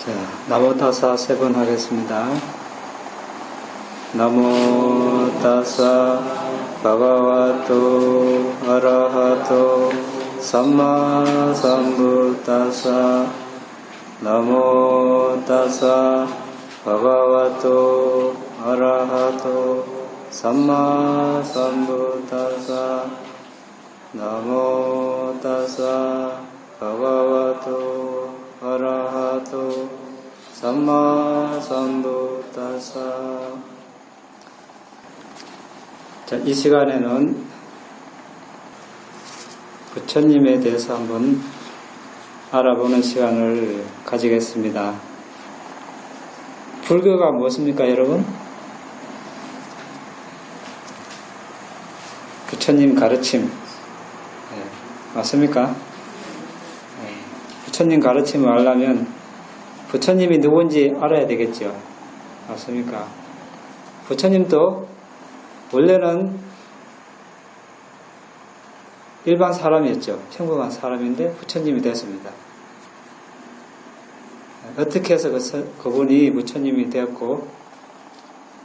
자, 나모타사 세 번 하겠습니다. 나모타사 바가와토 아라하토 삼마삼부타사 나모타사 바가와토 아라하토 삼마삼부타사 나모타사 바가와토 아라하토 삼마삼부타사. 자, 이 시간에는 부처님에 대해서 한번 알아보는 시간을 가지겠습니다. 불교가 무엇입니까, 여러분? 부처님 가르침. 네, 맞습니까? 네, 부처님 가르침을 알려면 부처님이 누군지 알아야 되겠죠. 맞습니까? 부처님도 원래는 일반 사람이었죠. 평범한 사람인데 부처님이 됐습니다. 어떻게 해서 그분이 부처님이 되었고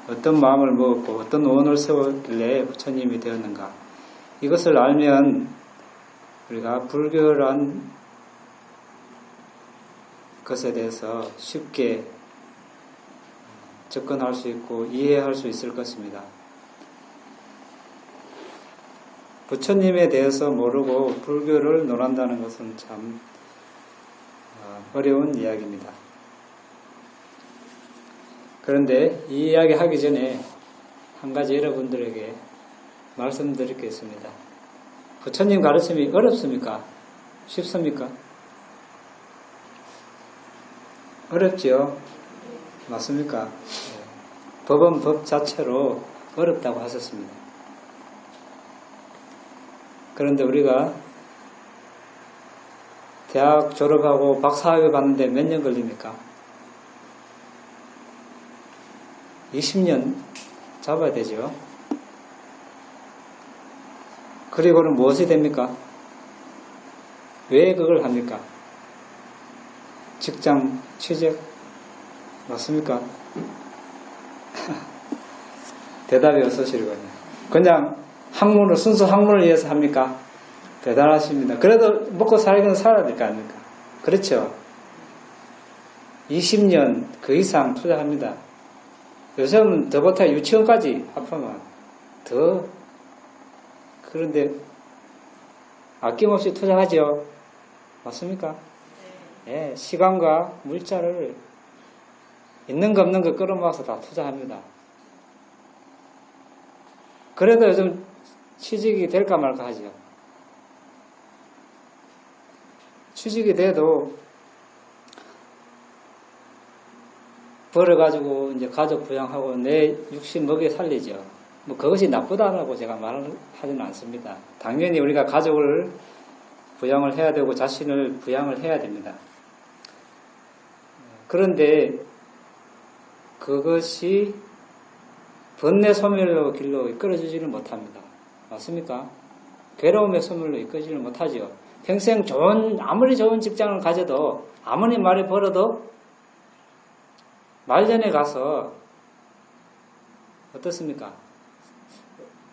어떤 마음을 먹었고 어떤 오원을 세웠길래 부처님이 되었는가, 이것을 알면 우리가 불교란 것에 대해서 쉽게 접근할 수 있고 이해할 수 있을 것입니다. 부처님에 대해서 모르고 불교를 논한다는 것은 참 어려운 이야기입니다. 그런데 이 이야기 하기 전에 한 가지 여러분들에게 말씀드리겠습니다. 부처님 가르침이 어렵습니까? 쉽습니까? 어렵지요? 맞습니까? 법은 법 자체로 어렵다고 하셨습니다. 그런데 우리가 대학 졸업하고 박사학위 받는데 몇 년 걸립니까? 20년 잡아야 되죠. 그리고는 무엇이 됩니까? 왜 그걸 합니까? 직장, 취직, 맞습니까? 대답이 없으시려군요. 그냥 학문을, 순수 학문을 위해서 합니까? 대단하십니다. 그래도 먹고 살기는 살아야 될 거 아닙니까? 그렇죠? 20년 그 이상 투자합니다. 요즘은 더 못해 유치원까지 합하면 더, 그런데 아낌없이 투자하죠. 맞습니까? 예, 시간과 물자를 있는 거 없는 거 끌어모아서 다 투자합니다. 그래도 요즘 취직이 될까 말까 하죠. 취직이 돼도 벌어가지고 이제 가족 부양하고 내 육신 먹여 살리죠. 뭐 그것이 나쁘다라고 제가 말을 하지는 않습니다. 당연히 우리가 가족을 부양을 해야 되고 자신을 부양을 해야 됩니다. 그런데 그것이 번뇌 소멸로 길로 이끌어지지를 못합니다. 맞습니까? 괴로움의 소멸로 이끌어지지를 못하죠. 평생 아무리 좋은 직장을 가져도 아무리 말이 벌어도 말년에 가서 어떻습니까?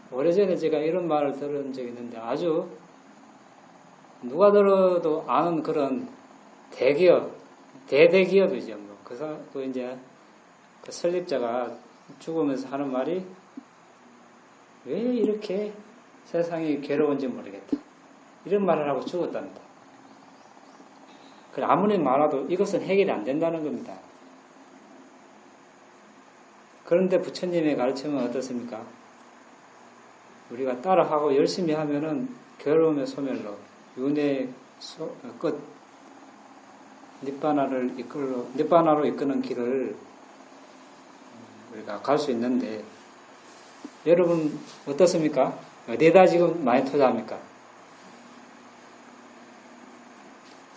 오래전에 제가 이런 말을 들은 적이 있는데 아주 누가 들어도 아는 그런 대기업, 대대기업이죠. 뭐. 그 이제 그 설립자가 죽으면서 하는 말이 왜 이렇게 세상이 괴로운지 모르겠다. 이런 말을 하고 죽었답니다. 아무리 말해도 이것은 해결이 안 된다는 겁니다. 그런데 부처님의 가르침은 어떻습니까? 우리가 따라하고 열심히 하면은 괴로움의 소멸로 윤회의 끝 니바나로 이끄는 길을 우리가 갈 수 있는데, 여러분 어떻습니까? 어디에다 지금 많이 투자합니까?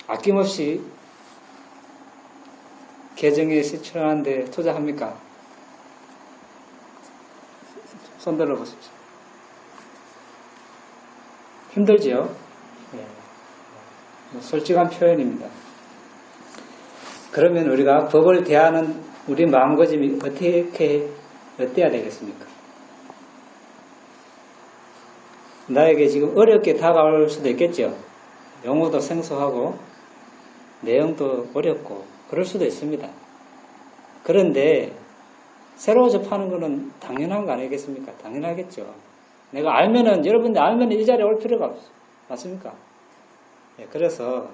아낌없이 개정에 실천하는데 투자합니까? 손 들어보십시오. 힘들지요? 네. 솔직한 표현입니다. 그러면 우리가 법을 대하는 우리 마음가짐이 어때야 되겠습니까? 나에게 지금 어렵게 다가올 수도 있겠죠. 용어도 생소하고 내용도 어렵고 그럴 수도 있습니다. 그런데 새로 접하는 것은 당연한 거 아니겠습니까? 당연하겠죠. 내가 알면은, 여러분들 알면 이 자리에 올 필요가 없어. 맞습니까? 예, 그래서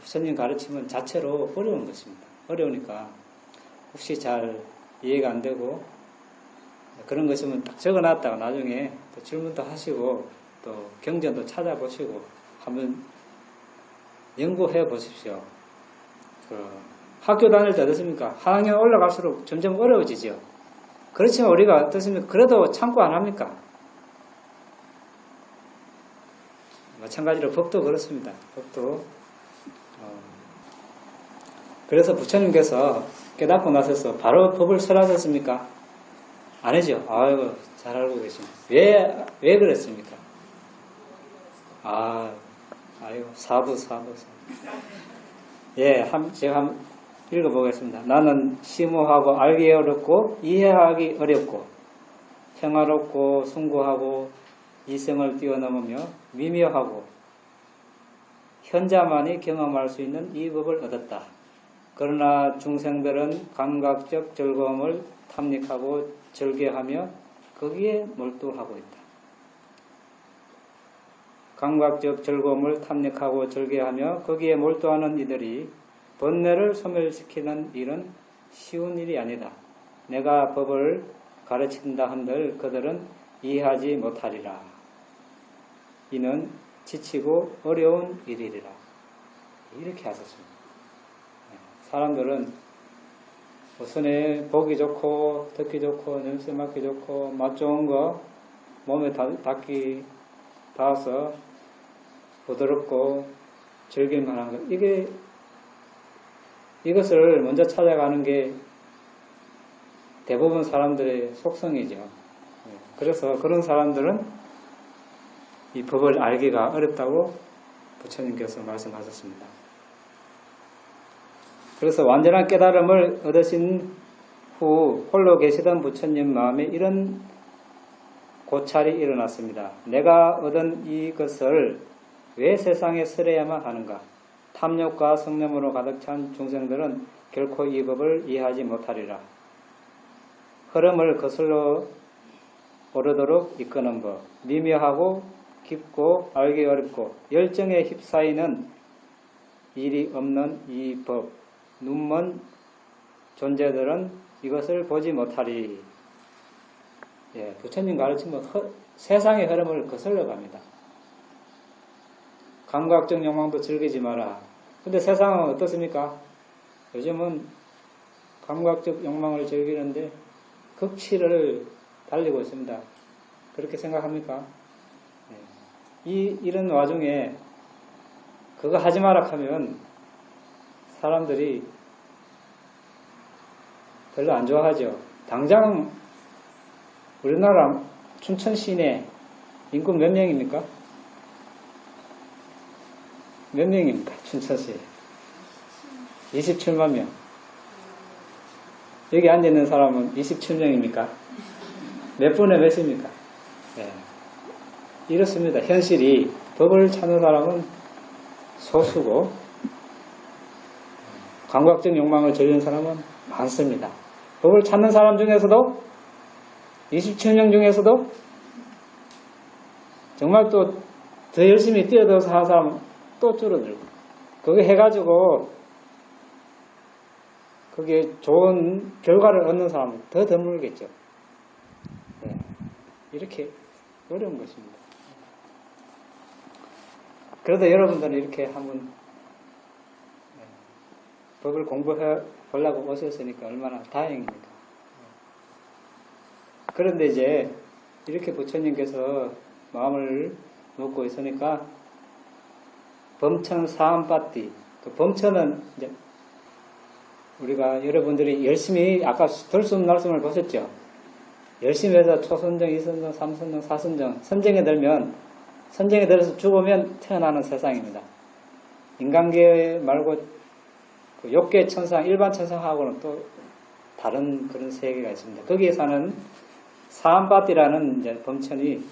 부처님 가르침은 자체로 어려운 것입니다. 어려우니까 혹시 잘 이해가 안 되고 그런 것이면 딱 적어놨다가 나중에 또 질문도 하시고 또 경전도 찾아보시고 한번 연구해 보십시오. 학교 다닐 때 어떻습니까? 학년 올라갈수록 점점 어려워지죠. 그렇지만 우리가 어떻습니까? 그래도 참고 안 합니까? 마찬가지로 법도 그렇습니다. 법도 그래서 부처님께서 깨닫고 나서서 바로 법을 설하셨습니까? 아니죠. 아이고 잘 알고 계십니다. 왜 그랬습니까? 아이고 사부. 예, 제가 한번 읽어보겠습니다. 나는 심오하고 알기 어렵고 이해하기 어렵고 평화롭고 숭고하고 이성을 뛰어넘으며 미묘하고 현자만이 경험할 수 있는 이 법을 얻었다. 그러나 중생들은 감각적 즐거움을 탐닉하고 절개하며 거기에 몰두하고 있다. 감각적 즐거움을 탐닉하고 절개하며 거기에 몰두하는 이들이 번뇌를 소멸시키는 일은 쉬운 일이 아니다. 내가 법을 가르친다 한들 그들은 이해하지 못하리라. 이는 지치고 어려운 일이리라. 이렇게 하셨습니다. 사람들은 우선에 보기 좋고 듣기 좋고 냄새 맡기 좋고 맛 좋은 거 몸에 닿아서 부드럽고 즐길만한 것 이것을 먼저 찾아가는 게 대부분 사람들의 속성이죠. 그래서 그런 사람들은 이 법을 알기가 어렵다고 부처님께서 말씀하셨습니다. 그래서 완전한 깨달음을 얻으신 후 홀로 계시던 부처님 마음에 이런 고찰이 일어났습니다. 내가 얻은 이것을 왜 세상에 쓰려야만 하는가? 탐욕과 성냄으로 가득 찬 중생들은 결코 이 법을 이해하지 못하리라. 흐름을 거슬러 오르도록 이끄는 법, 미묘하고 깊고 알기 어렵고 열정에 휩싸이는 일이 없는 이 법, 눈먼 존재들은 이것을 보지 못하리. 예, 부처님 가르침은 세상의 흐름을 거슬러 갑니다. 감각적 욕망도 즐기지 마라. 근데 세상은 어떻습니까? 요즘은 감각적 욕망을 즐기는데 극치를 달리고 있습니다. 그렇게 생각합니까? 이런 와중에 그거 하지 마라 하면 사람들이 별로 안 좋아하죠. 당장 우리나라 춘천 시내 인구 몇 명입니까? 몇 명입니까? 춘천시에 27만 명. 여기 앉아있는 사람은 27명입니까? 몇 분의 몇입니까? 네. 이렇습니다. 현실이 법을 찾는 사람은 소수고 감각적 욕망을 즐기는 사람은 많습니다. 법을 찾는 사람 중에서도 27명 중에서도 정말 또 더 열심히 뛰어들어서 하는 사람은 또 줄어들고 그거 해가지고 그게 좋은 결과를 얻는 사람은 더 드물겠죠. 네. 이렇게 어려운 것입니다. 그래도 여러분들은 이렇게 한번 법을 공부해 보려고 오셨으니까 얼마나 다행입니까? 그런데 이제 이렇게 부처님께서 마음을 먹고 있으니까 범천 사암빠띠, 그 범천은 이제 우리가 여러분들이 열심히 아까 들숨 날숨을 보셨죠? 열심히 해서 초선정, 이선정, 삼선정, 사선정 선정에 들어서 죽으면 태어나는 세상입니다. 인간계 말고 그 욕계 천상, 일반 천상하고는 또 다른 그런 세계가 있습니다. 거기에 사는 사암바띠라는 이제 범천이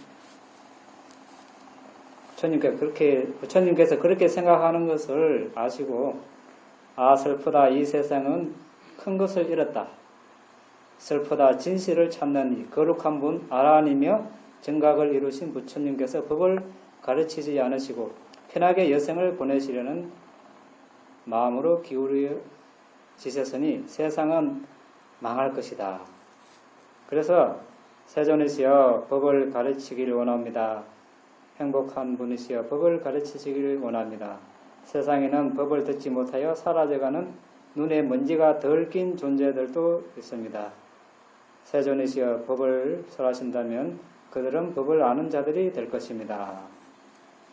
부처님께서 그렇게 생각하는 것을 아시고, 아, 슬프다. 이 세상은 큰 것을 잃었다. 슬프다. 진실을 찾는 이 거룩한 분 아라하니며 정각을 이루신 부처님께서 법을 가르치지 않으시고 편하게 여생을 보내시려는 마음으로 기울여지셨으니 세상은 망할 것이다. 그래서 세존이시여 법을 가르치기를 원합니다. 행복한 분이시여 법을 가르치시기를 원합니다. 세상에는 법을 듣지 못하여 사라져가는 눈에 먼지가 덜 낀 존재들도 있습니다. 세존이시여 법을 설하신다면 그들은 법을 아는 자들이 될 것입니다.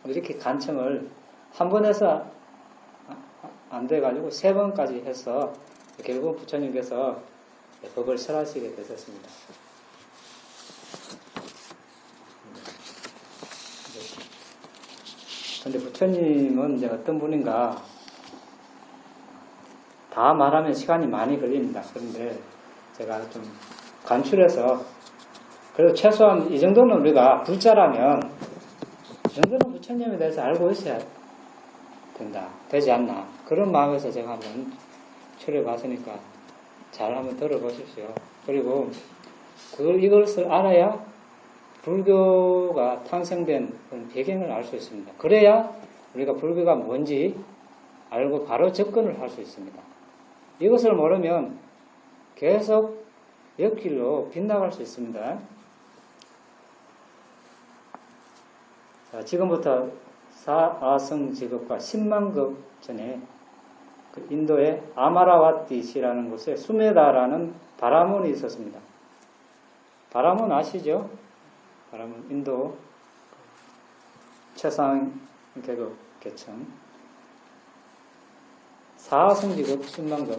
이렇게 간청을 한 번 해서 안 돼가지고 3번까지 해서 결국 부처님께서 법을 설하시게 되셨습니다. 근데 부처님은 이제 어떤 분인가, 다 말하면 시간이 많이 걸립니다. 그런데 제가 좀 간추려서, 그래도 최소한 이 정도는 우리가 불자라면, 이 정도는 부처님에 대해서 알고 있어야 된다. 되지 않나. 그런 마음에서 제가 한번 추려봤으니까 잘 한번 들어보십시오. 그리고 이것을 알아야 불교가 탄생된 그런 배경을 알 수 있습니다. 그래야 우리가 불교가 뭔지 알고 바로 접근을 할 수 있습니다. 이것을 모르면 계속 옆길로 빗나갈 수 있습니다. 자, 지금부터 사아성직업과 10만급 전에 그 인도의 아마라와티시라는 곳에 수메다라는 바라문이 있었습니다. 바라문 아시죠? 바라문 인도 최상 계급 계층. 사아성직업 10만급.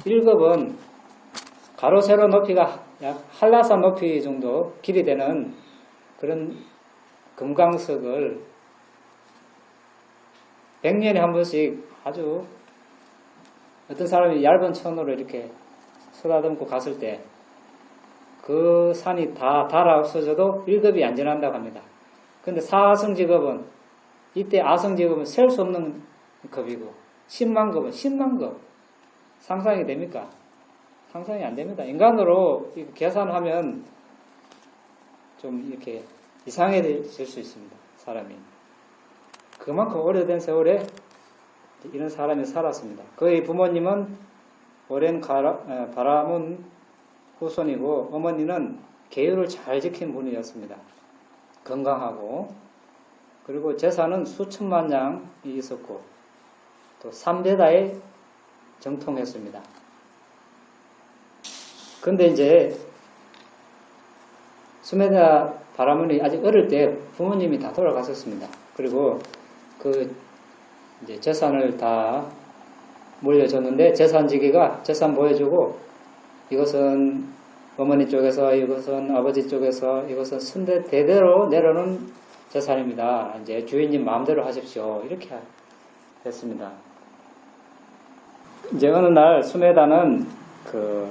1급은 가로 세로 높이가 약 한라산 높이 정도 길이 되는 그런 금강석을 100년에 한 번씩 아주 어떤 사람이 얇은 천으로 이렇게 쏟아듬고 갔을 때 그 산이 다 달아 없어져도 1급이 안전한다고 합니다. 근데 사아성직업은 이때 아성직업은 셀 수 없는 급이고 10만급은 10만급. 상상이 됩니까? 상상이 안 됩니다. 인간으로 계산하면 좀 이렇게 이상해질 수 있습니다. 사람이. 그만큼 오래된 세월에 이런 사람이 살았습니다. 그의 부모님은 오랜 바라문 후손이고 어머니는 계율을 잘 지킨 분이었습니다. 건강하고, 그리고 재산은 수천만 장이 있었고 또 3대다에 정통했습니다. 근데 이제 수메다 바라문이 아직 어릴 때 부모님이 다 돌아가셨습니다. 그리고 그 이제 재산을 다 물려줬는데 재산지기가 재산 보여주고 이것은 어머니 쪽에서, 이것은 아버지 쪽에서, 이것은 선대 대대로 내려오는 재산입니다. 이제 주인님 마음대로 하십시오. 이렇게 했습니다. 이제 어느 날 수메다는 그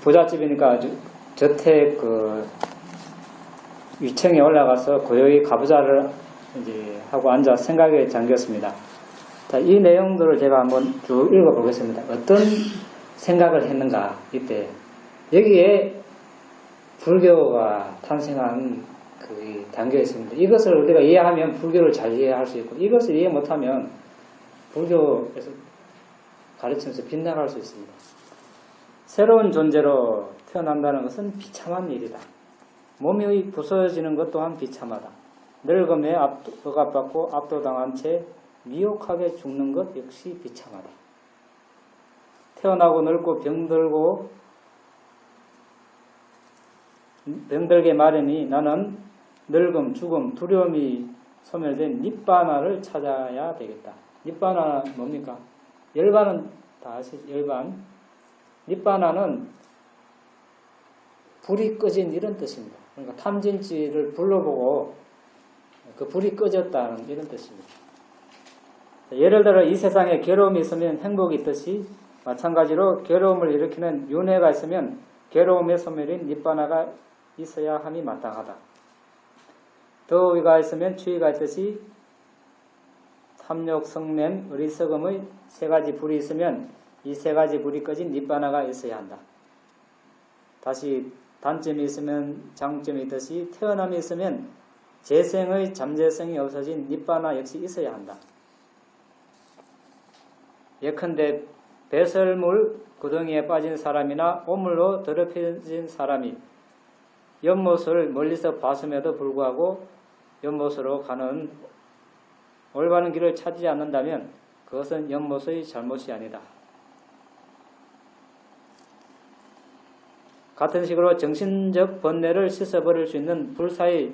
부잣집이니까 저택 그 위층에 올라가서 고요히 가부좌를 이제 하고 앉아 생각에 잠겼습니다. 자, 이 내용들을 제가 한번 쭉 읽어보겠습니다. 어떤 생각을 했는가, 이때. 여기에 불교가 탄생한 그 담겨 있습니다. 이것을 우리가 이해하면 불교를 잘 이해할 수 있고, 이것을 이해 못하면 불교에서 가르치면서 빗나갈 수 있습니다. 새로운 존재로 태어난다는 것은 비참한 일이다. 몸이 부서지는 것 또한 비참하다. 늙음에 억압받고 압도당한 채 미혹하게 죽는 것 역시 비참하다. 태어나고 늙고 병들게 마련이 나는 늙음, 죽음, 두려움이 소멸된 닛바나를 찾아야 되겠다. 닛바나 뭡니까? 열반은 다 아시죠? 열반. 닛바나는 불이 꺼진 이런 뜻입니다. 그러니까 탐진치를 불러보고 그 불이 꺼졌다는 이런 뜻입니다. 예를 들어 이 세상에 괴로움이 있으면 행복이 있듯이 마찬가지로 괴로움을 일으키는 윤회가 있으면 괴로움의 소멸인 니바나가 있어야 함이 마땅하다. 더위가 있으면 추위가 있듯이 탐욕, 성냄, 어리석음의 세 가지 불이 있으면 이 세 가지 불이 꺼진 니바나가 있어야 한다. 다시 단점이 있으면 장점이 있듯이 태어남이 있으면 재생의 잠재성이 없어진 니바나 역시 있어야 한다. 예컨대 배설물 구덩이에 빠진 사람이나 오물로 더럽혀진 사람이 연못을 멀리서 봤음에도 불구하고 연못으로 가는 올바른 길을 찾지 않는다면 그것은 연못의 잘못이 아니다. 같은 식으로 정신적 번뇌를 씻어버릴 수 있는 불사의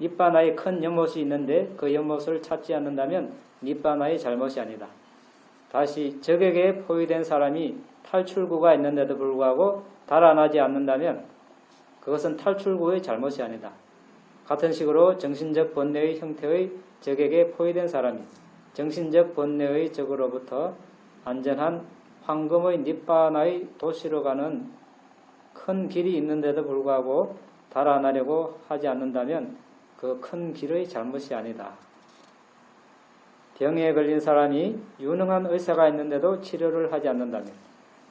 니바나의 큰 연못이 있는데 그 연못을 찾지 않는다면 니바나의 잘못이 아니다. 다시 적에게 포위된 사람이 탈출구가 있는데도 불구하고 달아나지 않는다면 그것은 탈출구의 잘못이 아니다. 같은 식으로 정신적 번뇌의 형태의 적에게 포위된 사람이 정신적 번뇌의 적으로부터 안전한 황금의 니바나의 도시로 가는 큰 길이 있는데도 불구하고 달아나려고 하지 않는다면 그 큰 길의 잘못이 아니다. 병에 걸린 사람이 유능한 의사가 있는데도 치료를 하지 않는다면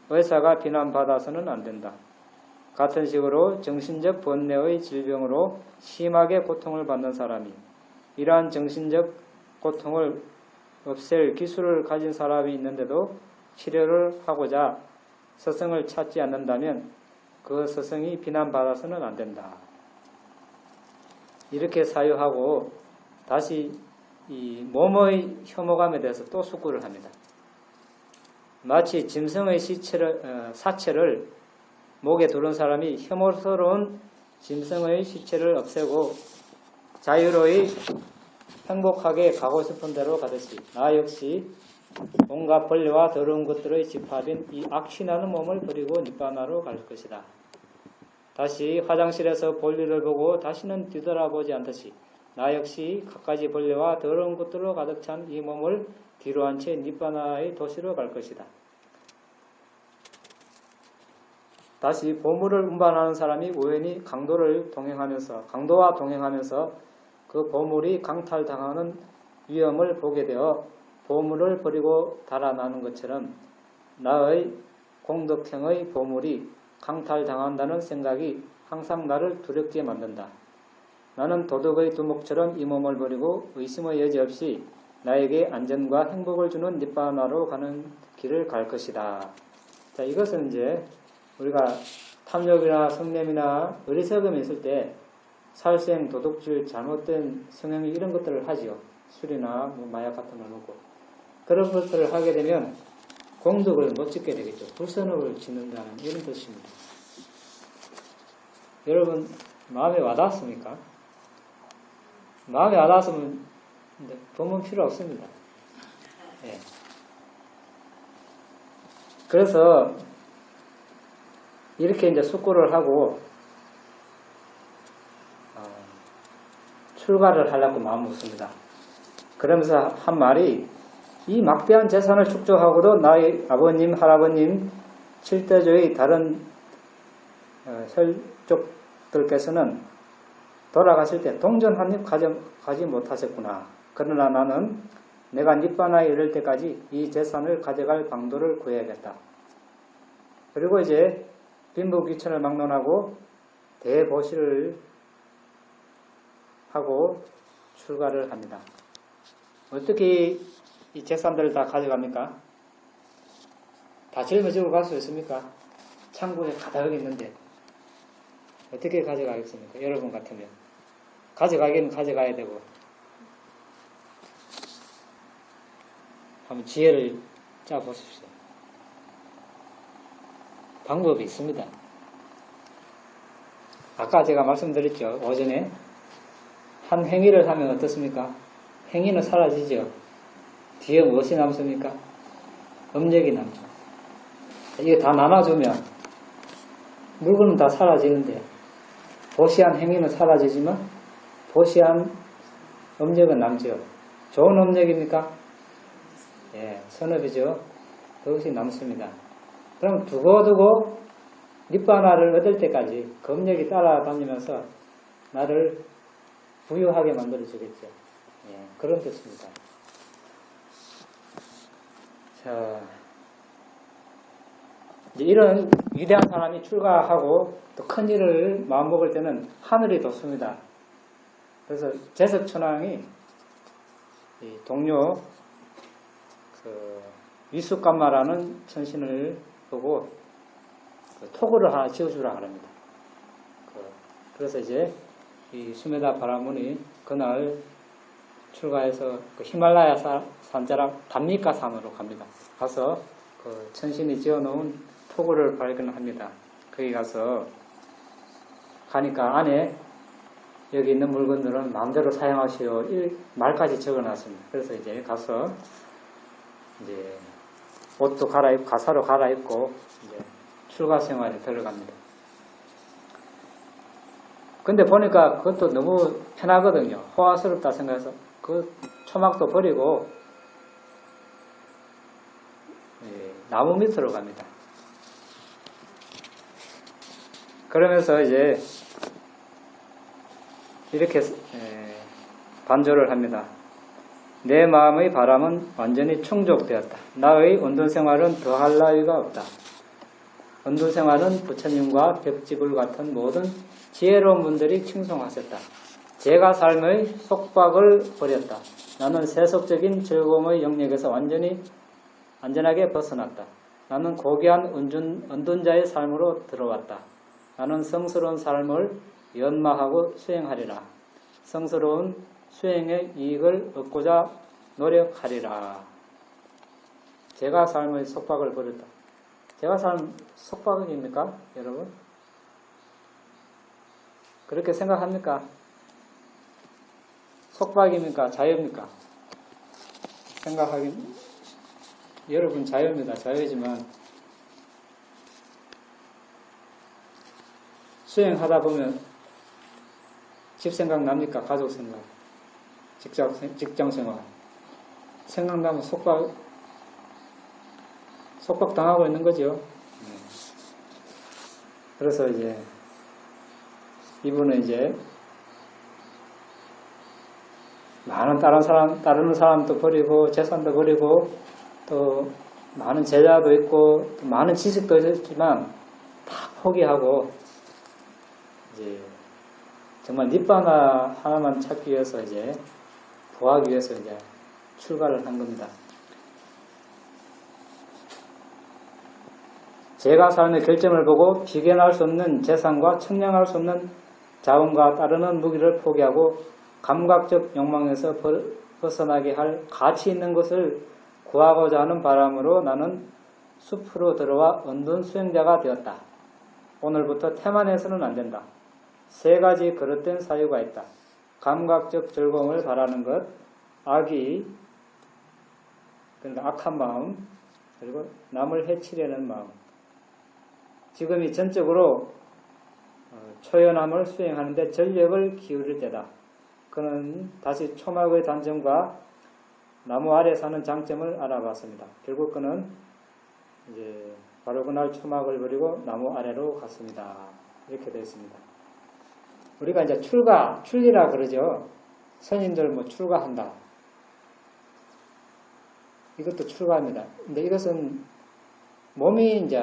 의사가 비난받아서는 안 된다. 같은 식으로 정신적 번뇌의 질병으로 심하게 고통을 받는 사람이 이러한 정신적 고통을 없앨 기술을 가진 사람이 있는데도 치료를 하고자 스승을 찾지 않는다면 그 스승이 비난받아서는 안 된다. 이렇게 사유하고 다시 이 몸의 혐오감에 대해서 또 숙고를 합니다. 마치 짐승의 사체를 목에 두른 사람이 혐오스러운 짐승의 시체를 없애고 자유로이 행복하게 가고 싶은 대로 가듯이 나 역시 온갖 벌레와 더러운 것들의 집합인 이 악취나는 몸을 버리고 니바나로 갈 것이다. 다시 화장실에서 볼일을 보고 다시는 뒤돌아보지 않듯이 나 역시 갖가지 벌레와 더러운 것들로 가득 찬 이 몸을 뒤로 한 채 니바나의 도시로 갈 것이다. 다시 보물을 운반하는 사람이 우연히 강도와 동행하면서 그 보물이 강탈당하는 위험을 보게 되어 보물을 버리고 달아나는 것처럼 나의 공덕형의 보물이 강탈당한다는 생각이 항상 나를 두렵게 만든다. 나는 도덕의 두목처럼 이 몸을 버리고 의심의 여지 없이 나에게 안전과 행복을 주는 니바나로 가는 길을 갈 것이다. 자, 이것은 이제 우리가 탐욕이나 성냄이나 어리석음이 있을 때 살생, 도둑질, 잘못된 성행위 이런 것들을 하지요. 술이나 마약 같은 걸 먹고. 그런 것들을 하게 되면 공덕을 못 짓게 되겠죠. 불선업을 짓는다는 이런 뜻입니다. 여러분 마음에 와닿습니까? 마음에 와닿으면 본문 필요 없습니다. 예. 그래서 이렇게 이제 숙고를 하고 출가를 하려고 마음먹습니다. 그러면서 한 말이 이 막대한 재산을 축적하고도 나의 아버님, 할아버님, 칠대조의 다른 혈족들께서는 돌아가실 때 동전 한 입 가지 못하셨구나. 그러나 나는 내가 니바나에 이를 때까지 이 재산을 가져갈 방도를 구해야겠다. 그리고 이제 빈부귀천을 막론하고 대보시를 하고 출가를 합니다. 어떻게 이 재산들을 다 가져갑니까? 다 짊어지고 갈 수 있습니까? 창고에 가득 있는데 어떻게 가져가겠습니까? 여러분 같으면 가져가기는 가져가야 되고 한번 지혜를 짜보십시오. 방법이 있습니다. 아까 제가 말씀드렸죠. 오전에 한 행위를 하면 어떻습니까? 행위는 사라지죠. 뒤에 무엇이 남습니까? 업력이 남죠. 이게 다 나눠주면 물건은 다 사라지는데 보시한 행위는 사라지지만 보시한 업력은 남죠. 좋은 업력입니까? 예, 선업이죠. 그것이 남습니다. 그럼 두고두고 니바나를 얻을 때까지 검력이 따라다니면서 나를 부유하게 만들어주겠죠. 예, 그런 뜻입니다. 자, 이제 이런 위대한 사람이 출가하고 또 큰 일을 마음먹을 때는 하늘이 돋습니다. 그래서 제석천왕이 이 동료 위수감마라는 천신을 보고 토구를 하나 지어주라 합니다. 그래서 이제 이 수메다 바라문이 그날 출가해서 그 히말라야 산자락 담미가 산으로 갑니다. 가서 그 천신이 지어놓은 토구를 발견합니다. 거기 가서 가니까 안에 여기 있는 물건들은 마음대로 사용하시오 말까지 적어놨습니다. 그래서 이제 가서 이제 옷도 갈아입고 가사로 갈아입고 이제 출가 생활에 들어갑니다. 근데 보니까 그것도 너무 편하거든요. 호화스럽다 생각해서 그 초막도 버리고 나무 밑으로 갑니다. 그러면서 이제 이렇게 반조를 합니다. 내 마음의 바람은 완전히 충족되었다. 나의 언둔 생활은 더할 나위가 없다. 언둔 생활은 부처님과 벽지불 같은 모든 지혜로운 분들이 칭송하셨다. 제가 삶의 속박을 버렸다. 나는 세속적인 즐거움의 영역에서 안전하게 벗어났다. 나는 고귀한 언둔자의 삶으로 들어왔다. 나는 성스러운 삶을 연마하고 수행하리라. 성스러운 수행의 이익을 얻고자 노력하리라. 제가 삶의 속박을 버렸다. 제가 삶 속박입니까, 여러분? 그렇게 생각합니까? 속박입니까? 자유입니까? 생각하기 여러분 자유입니다. 자유이지만 수행하다 보면 집 생각납니까? 가족 생각, 직장 생활 생각나면 속박 당하고 있는 거죠. 그래서 이제 이분은 이제 많은 따르는 사람도 버리고 재산도 버리고 또 많은 제자도 있고 또 많은 지식도 있지만 다 포기하고 이제 정말 니바나 하나만 찾기 위해서 이제 구하기 위해서 이제 출가를 한 겁니다. 제가 삶의 결점을 보고 비견할 수 없는 재산과 측량할 수 없는 자원과 따르는 무기를 포기하고 감각적 욕망에서 벗어나게 할 가치 있는 것을 구하고자 하는 바람으로 나는 숲으로 들어와 언둔 수행자가 되었다. 오늘부터 태만해서는 안 된다. 세 가지 그릇된 사유가 있다. 감각적 즐거움을 바라는 것, 그러니까 악한 마음, 그리고 남을 해치려는 마음. 지금이 전적으로 초연함을 수행하는데 전력을 기울일 때다. 그는 다시 초막의 단점과 나무 아래 사는 장점을 알아봤습니다. 결국 그는 이제 바로 그날 초막을 버리고 나무 아래로 갔습니다. 이렇게 되어 있습니다. 우리가 이제 출리라 그러죠. 선임들 뭐 출가한다. 이것도 출가입니다. 근데 이것은 몸이 이제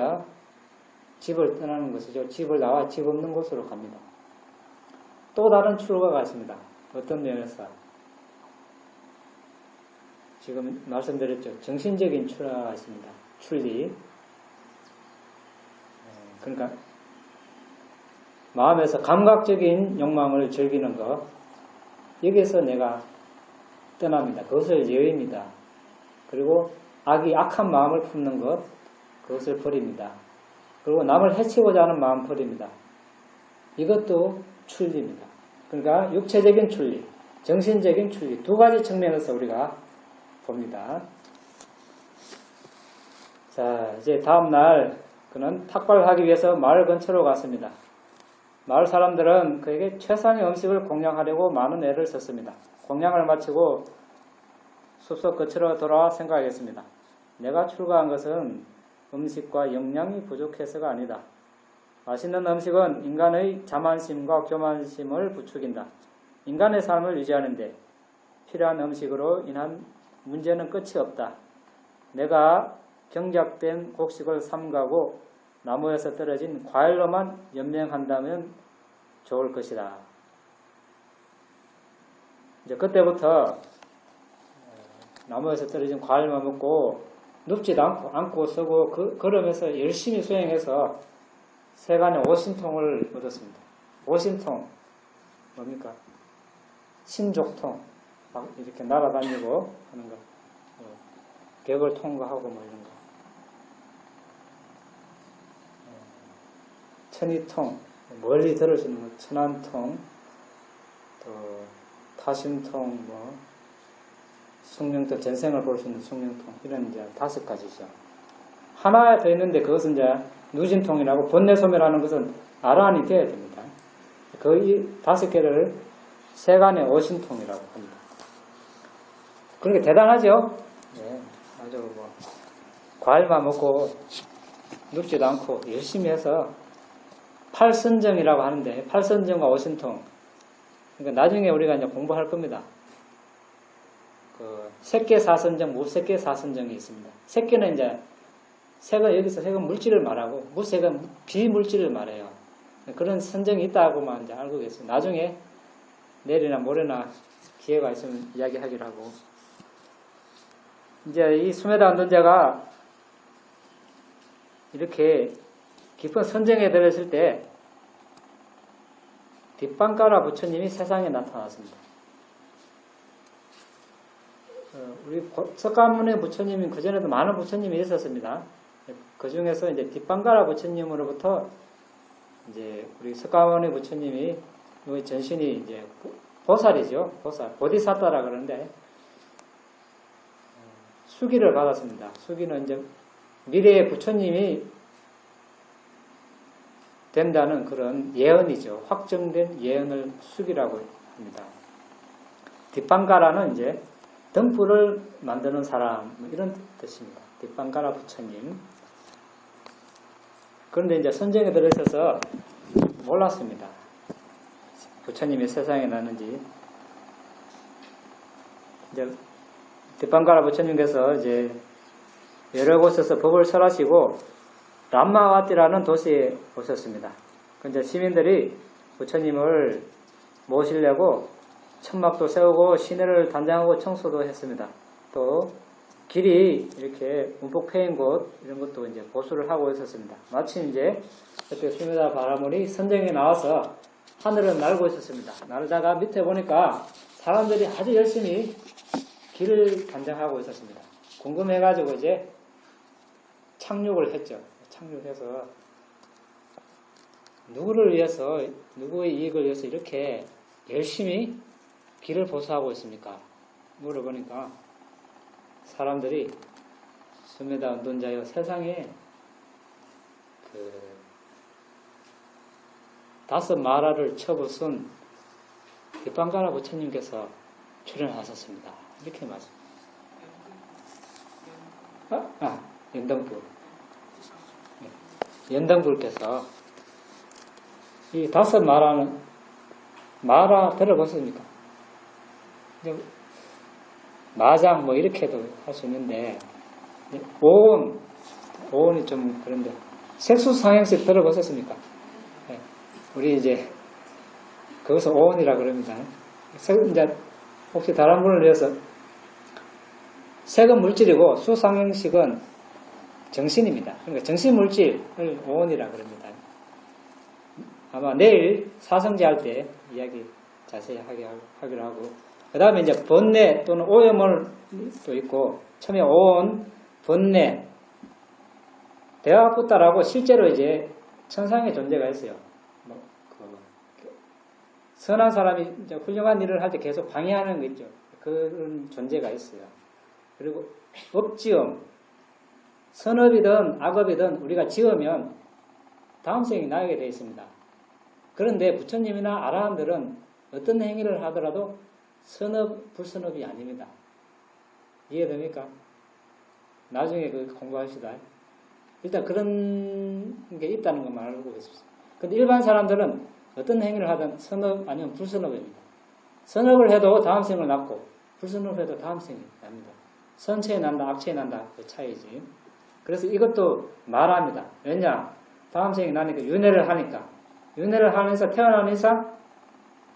집을 떠나는 것이죠. 집을 나와 집 없는 곳으로 갑니다. 또 다른 출가가 있습니다. 어떤 면에서? 지금 말씀드렸죠. 정신적인 출가가 있습니다. 출리. 그러니까 마음에서 감각적인 욕망을 즐기는 것, 여기에서 내가 떠납니다. 그것을 예의입니다. 그리고 악한 마음을 품는 것, 그것을 버립니다. 그리고 남을 해치고자 하는 마음 버립니다. 이것도 출리입니다. 그러니까 육체적인 출리, 정신적인 출리, 두 가지 측면에서 우리가 봅니다. 자, 이제 다음날 그는 탁발하기 위해서 마을 근처로 갔습니다. 마을 사람들은 그에게 최상의 음식을 공양하려고 많은 애를 썼습니다. 공양을 마치고 숲속 거치러 돌아와 생각하겠습니다. 내가 출가한 것은 음식과 영양이 부족해서가 아니다. 맛있는 음식은 인간의 자만심과 교만심을 부추긴다. 인간의 삶을 유지하는데 필요한 음식으로 인한 문제는 끝이 없다. 내가 경작된 곡식을 삼가고 나무에서 떨어진 과일로만 연명한다면 좋을 것이다. 이제 그때부터 나무에서 떨어진 과일만 먹고 눕지도 않고 서고 걸으면서 열심히 수행해서 세간의 오신통을 얻었습니다. 오신통 뭡니까? 신족통 막 이렇게 날아다니고 하는 거, 벽을 통과하고 뭐 이런 거, 천이통 멀리 들을 수 있는 거, 천안통, 또 타심통, 뭐 숙명통, 전생을 볼 수 있는 숙명통, 이런 이제 5가지죠. 하나 더 있는데 그것은 이제 누진통이라고 번뇌소멸하는 것은 아라한이 되어야 됩니다. 그 이 5개를 세간의 오신통이라고 합니다. 그렇게 대단하죠? 네, 아주 뭐 과일만 먹고 눕지도 않고 열심히 해서 팔선정이라고 하는데, 팔선정과 오신통, 그러니까 나중에 우리가 이제 공부할 겁니다. 그 색계사선정, 무색계사선정이 있습니다. 색계는 이제 색은 여기서 색은 물질을 말하고 무색은 비물질을 말해요. 그런 선정이 있다고만 이제 알고 계세요. 나중에 내일이나 모레나 기회가 있으면 이야기하기로 하고. 이제 이 수메다 운동자가 이렇게 깊은 선정에 들었을 때 뒷방가라 부처님이 세상에 나타났습니다. 우리 석가모니 부처님이 그전에도 많은 부처님이 있었습니다. 그 중에서 이제 뒷방가라 부처님으로부터 이제 우리 석가모니 부처님이 전신이 이제 보살이죠. 보살, 보디사타라 그러는데 수기를 받았습니다. 수기는 이제 미래의 부처님이 된다는 그런 예언이죠. 확정된 예언을 수기라고 합니다. 뒷방가라는 이제 등불을 만드는 사람, 이런 뜻입니다. 뒷방가라 부처님. 그런데 이제 선정에 들어있어서 몰랐습니다. 부처님이 세상에 나는지. 이제 뒷방가라 부처님께서 이제 여러 곳에서 법을 설하시고 람마와티라는 도시에 오셨습니다. 근데 시민들이 부처님을 모시려고 천막도 세우고 시내를 단장하고 청소도 했습니다. 또 길이 이렇게 움푹 패인 곳 이런 것도 이제 보수를 하고 있었습니다. 마침 이제 그때 수메다 바라물이 선정에 나와서 하늘을 날고 있었습니다. 날다가 밑에 보니까 사람들이 아주 열심히 길을 단장하고 있었습니다. 궁금해가지고 이제 착륙을 했죠. 착륙해서 누구를 위해서, 누구의 이익을 위해서 이렇게 열심히 길을 보수하고 있습니까? 물어보니까 사람들이 수메다 운동자여, 세상에 그 5 마라를 쳐부순 뒷방가라 부처님께서 출연하셨습니다. 이렇게 말씀합니다. 연등불. 연등불께서 이 5 마라는, 마라 들어보셨습니까? 마장 뭐 이렇게도 할 수 있는데, 오온이 좀 그런데, 색수상행식 들어보셨습니까? 네. 우리 이제 그것을 오온이라 그럽니다. 이제 혹시 다른 분을 위해서, 색은 물질이고 수상행식은 정신입니다. 그러니까 정신물질을 오온이라 그럽니다. 아마 내일 사성제 할 때 이야기 자세히 하기로 하고, 그 다음에 이제 번뇌 또는 오염물도 있고, 처음에 오온, 번뇌, 대화부따라고 실제로 이제 천상의 존재가 있어요. 선한 사람이 이제 훌륭한 일을 할 때 계속 방해하는 거 있죠. 그런 존재가 있어요. 그리고 업지음, 선업이든 악업이든 우리가 지으면 다음 생이 나게 되어 있습니다. 그런데 부처님이나 아라한들은 어떤 행위를 하더라도 선업, 불선업이 아닙니다. 이해됩니까? 나중에 그 공부합시다. 일단 그런 게 있다는 것만 알고 계십시오. 근데 일반 사람들은 어떤 행위를 하든 선업 아니면 불선업입니다. 선업을 해도 다음 생을 낳고 불선업을 해도 다음 생이 납니다. 선체에 난다, 악체에 난다 그 차이지. 그래서 이것도 말합니다. 왜냐? 다음 생이 나니까 윤회를 하니까. 윤회를 하면서 태어나는 이상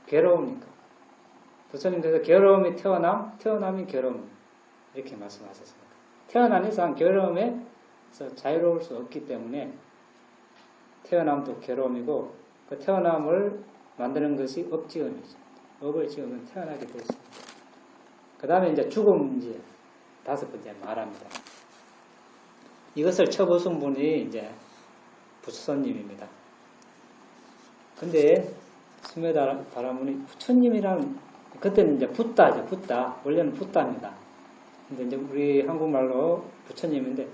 괴로우니까. 부처님께서 괴로움이 태어남이 괴로움 이렇게 말씀하셨습니다. 태어난 이상 괴로움에서 자유로울 수 없기 때문에 태어남도 괴로움이고 그 태어남을 만드는 것이 업지음이죠. 업을 지으면 태어나게 되어 있습니다. 그 다음에 이제 죽음 이제 5번째 말합니다. 이것을 쳐보신 분이 이제 부처님입니다. 근데 스메다라문이 부처님이란 그때는 이제 붓다죠. 붓다. 원래는 붓다입니다. 근데 이제 우리 한국말로 부처님인데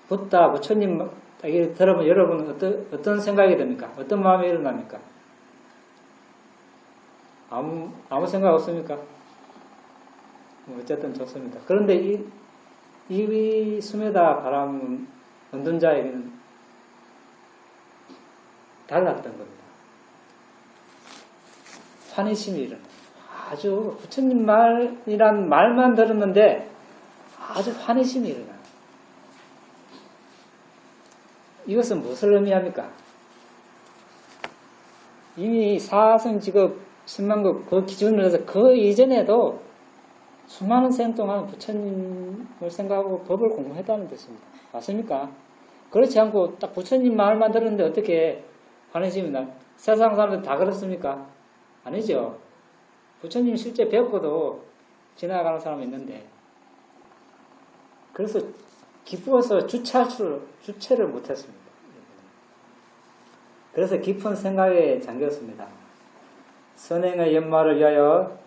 붓다, 부처님 이게 들어보면 여러분 어떤 생각이 듭니까? 어떤 마음이 일어납니까? 아무 생각 없습니까? 어쨌든 좋습니다. 그런데 이 스메다 바람 얻는 자에게는 달랐던 겁니다. 환희심이 일어나. 아주 부처님 말이란 말만 들었는데 아주 환희심이 일어나요. 이것은 무엇을 의미합니까? 이미 사성직업 10만급 그 기준으로 해서 그 이전에도 수많은 생 동안 부처님을 생각하고 법을 공부했다는 뜻입니다. 맞습니까? 그렇지 않고 딱 부처님 말만 들었는데 어떻게 환희심이 나? 세상 사람들 다 그렇습니까? 아니죠. 부처님 실제 배웠고도 지나가는 사람이 있는데 그래서 기쁘어서 주체를 못했습니다. 그래서 깊은 생각에 잠겼습니다. 선행의 연말을 위하여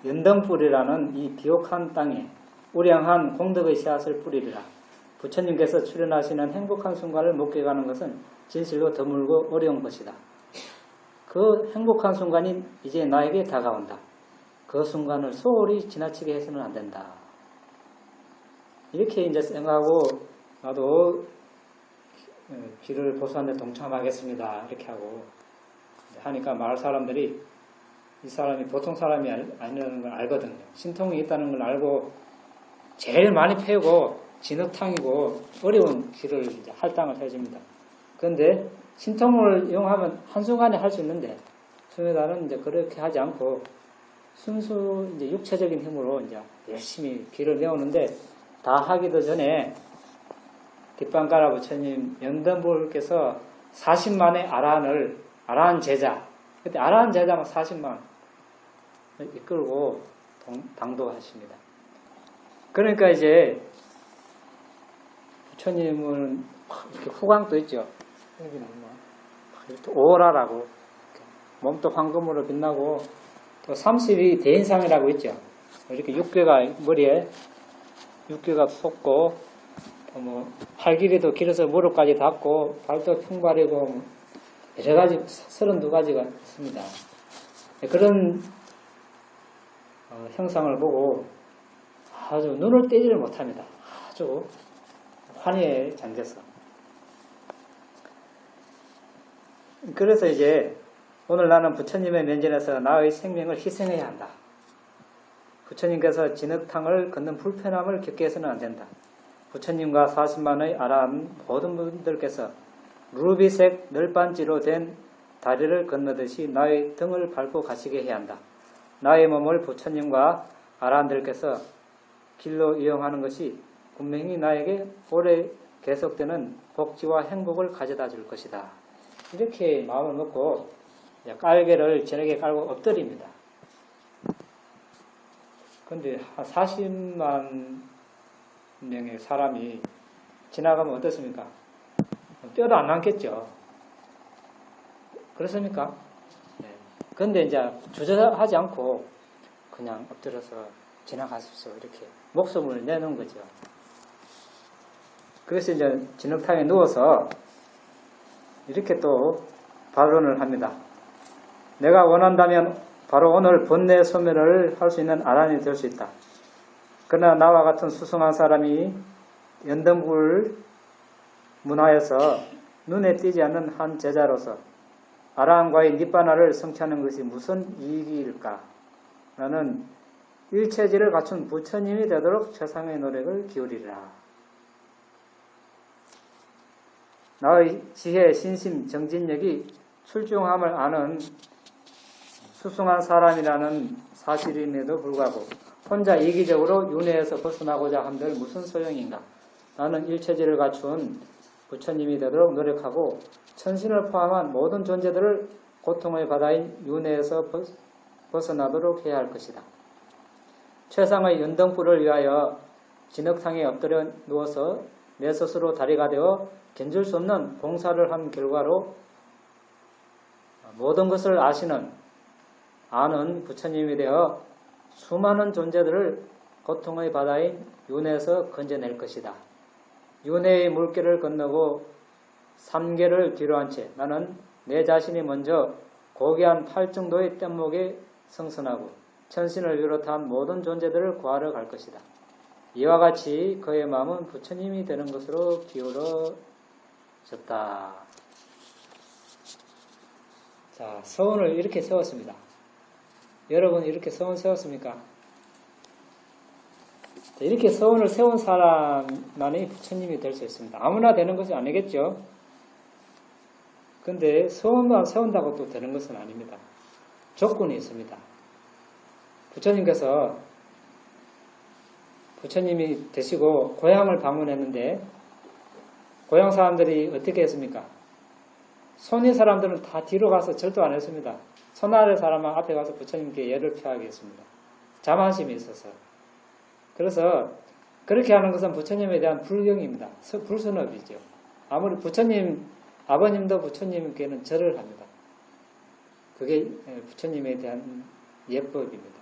연등불이라는 이 비옥한 땅에 우량한 공덕의 씨앗을 뿌리리라. 부처님께서 출현하시는 행복한 순간을 목격하는 것은 진실로 드물고 어려운 것이다. 그 행복한 순간이 이제 나에게 다가온다. 그 순간을 소홀히 지나치게 해서는 안 된다. 이렇게 이제 생각하고 나도 길을 보수하는 데 동참하겠습니다. 이렇게 하고 하니까 마을 사람들이 이 사람이 보통 사람이 아니라는 걸 알거든요. 신통이 있다는 걸 알고 제일 많이 패고 진흙탕이고 어려운 길을 이제 할당을 해줍니다. 그런데 신통을 이용하면 한순간에 할 수 있는데 스메다는 이제 그렇게 하지 않고 순수 이제 육체적인 힘으로 이제 열심히 길을 메우는데 다 하기도 전에 뒷방가라 부처님 연등불께서 40만의 아라한 제자 그때 아라한 제자만 40만 이끌고 당도하십니다. 그러니까 이제 부처님은 이렇게 후광도 있죠. 오라라고 몸도 황금으로 빛나고 또 32 대인상이라고 있죠. 이렇게 육괴가 머리에 육괴가 솟고 뭐 팔 길이도 길어서 무릎까지 닿고 발도 평발이고 여러 가지 32가지가 있습니다. 그런 형상을 보고 아주 눈을 떼지를 못합니다. 아주 환희에 잠겨서. 그래서 이제 오늘 나는 부처님의 면전에서 나의 생명을 희생해야 한다. 부처님께서 진흙탕을 걷는 불편함을 겪게 해서는 안 된다. 부처님과 40만의 아라한 모든 분들께서 루비색 널빤지로 된 다리를 건너듯이 나의 등을 밟고 가시게 해야 한다. 나의 몸을 부처님과 아라한들께서 길로 이용하는 것이 분명히 나에게 오래 계속되는 복지와 행복을 가져다 줄 것이다. 이렇게 마음을 먹고 깔개를 저녁에 깔고 엎드립니다. 그런데 한 40만 명의 사람이 지나가면 어떻습니까? 뼈도 안 남겠죠. 그렇습니까? 네. 그런데 이제 주저하지 않고 그냥 엎드려서 지나가십시오. 이렇게 목숨을 내는 거죠. 그래서 이제 진흙탕에 누워서 이렇게 또 발언을 합니다. 내가 원한다면 바로 오늘 번뇌 소멸을 할 수 있는 아란이 될 수 있다. 그러나 나와 같은 수승한 사람이 연등불 문화에서 눈에 띄지 않는 한 제자로서 아라한과의 니바나를 성취하는 것이 무슨 이익일까? 나는 일체지를 갖춘 부처님이 되도록 최상의 노력을 기울이라. 나의 지혜, 신심, 정진력이 출중함을 아는 수승한 사람이라는 사실임에도 불구하고 혼자 이기적으로 윤회에서 벗어나고자 한들 무슨 소용인가? 나는 일체지를 갖춘 부처님이 되도록 노력하고 천신을 포함한 모든 존재들을 고통의 바다인 윤회에서 벗어나도록 해야 할 것이다. 최상의 연등불을 위하여 진흙탕에 엎드려 누워서 내 스스로 다리가 되어 견줄 수 없는 봉사를 한 결과로 모든 것을 아는 부처님이 되어 수많은 존재들을 고통의 바다인 윤회에서 건져낼 것이다. 윤회의 물길을 건너고 삼계를 뒤로한 채 나는 내 자신이 먼저 고귀한 팔정도의 뗏목에 성선하고 천신을 비롯한 모든 존재들을 구하러 갈 것이다. 이와 같이 그의 마음은 부처님이 되는 것으로 기울어졌다. 자, 서원을 이렇게 세웠습니다. 여러분 이렇게 서원 세웠습니까? 이렇게 서원을 세운 사람만이 부처님이 될 수 있습니다. 아무나 되는 것이 아니겠죠. 근데 서원만 세운다고 또 되는 것은 아닙니다. 조건이 있습니다. 부처님께서 부처님이 되시고 고향을 방문했는데 고향 사람들이 어떻게 했습니까? 손위 사람들은 다 뒤로 가서 절도 안 했습니다. 손아래 사람은 앞에 가서 부처님께 예를 표하게 했습니다. 자만심이 있어서. 그래서 그렇게 하는 것은 부처님에 대한 불경입니다. 불순업이죠. 아무리 아버님도 부처님께는 절을 합니다. 그게 부처님에 대한 예법입니다.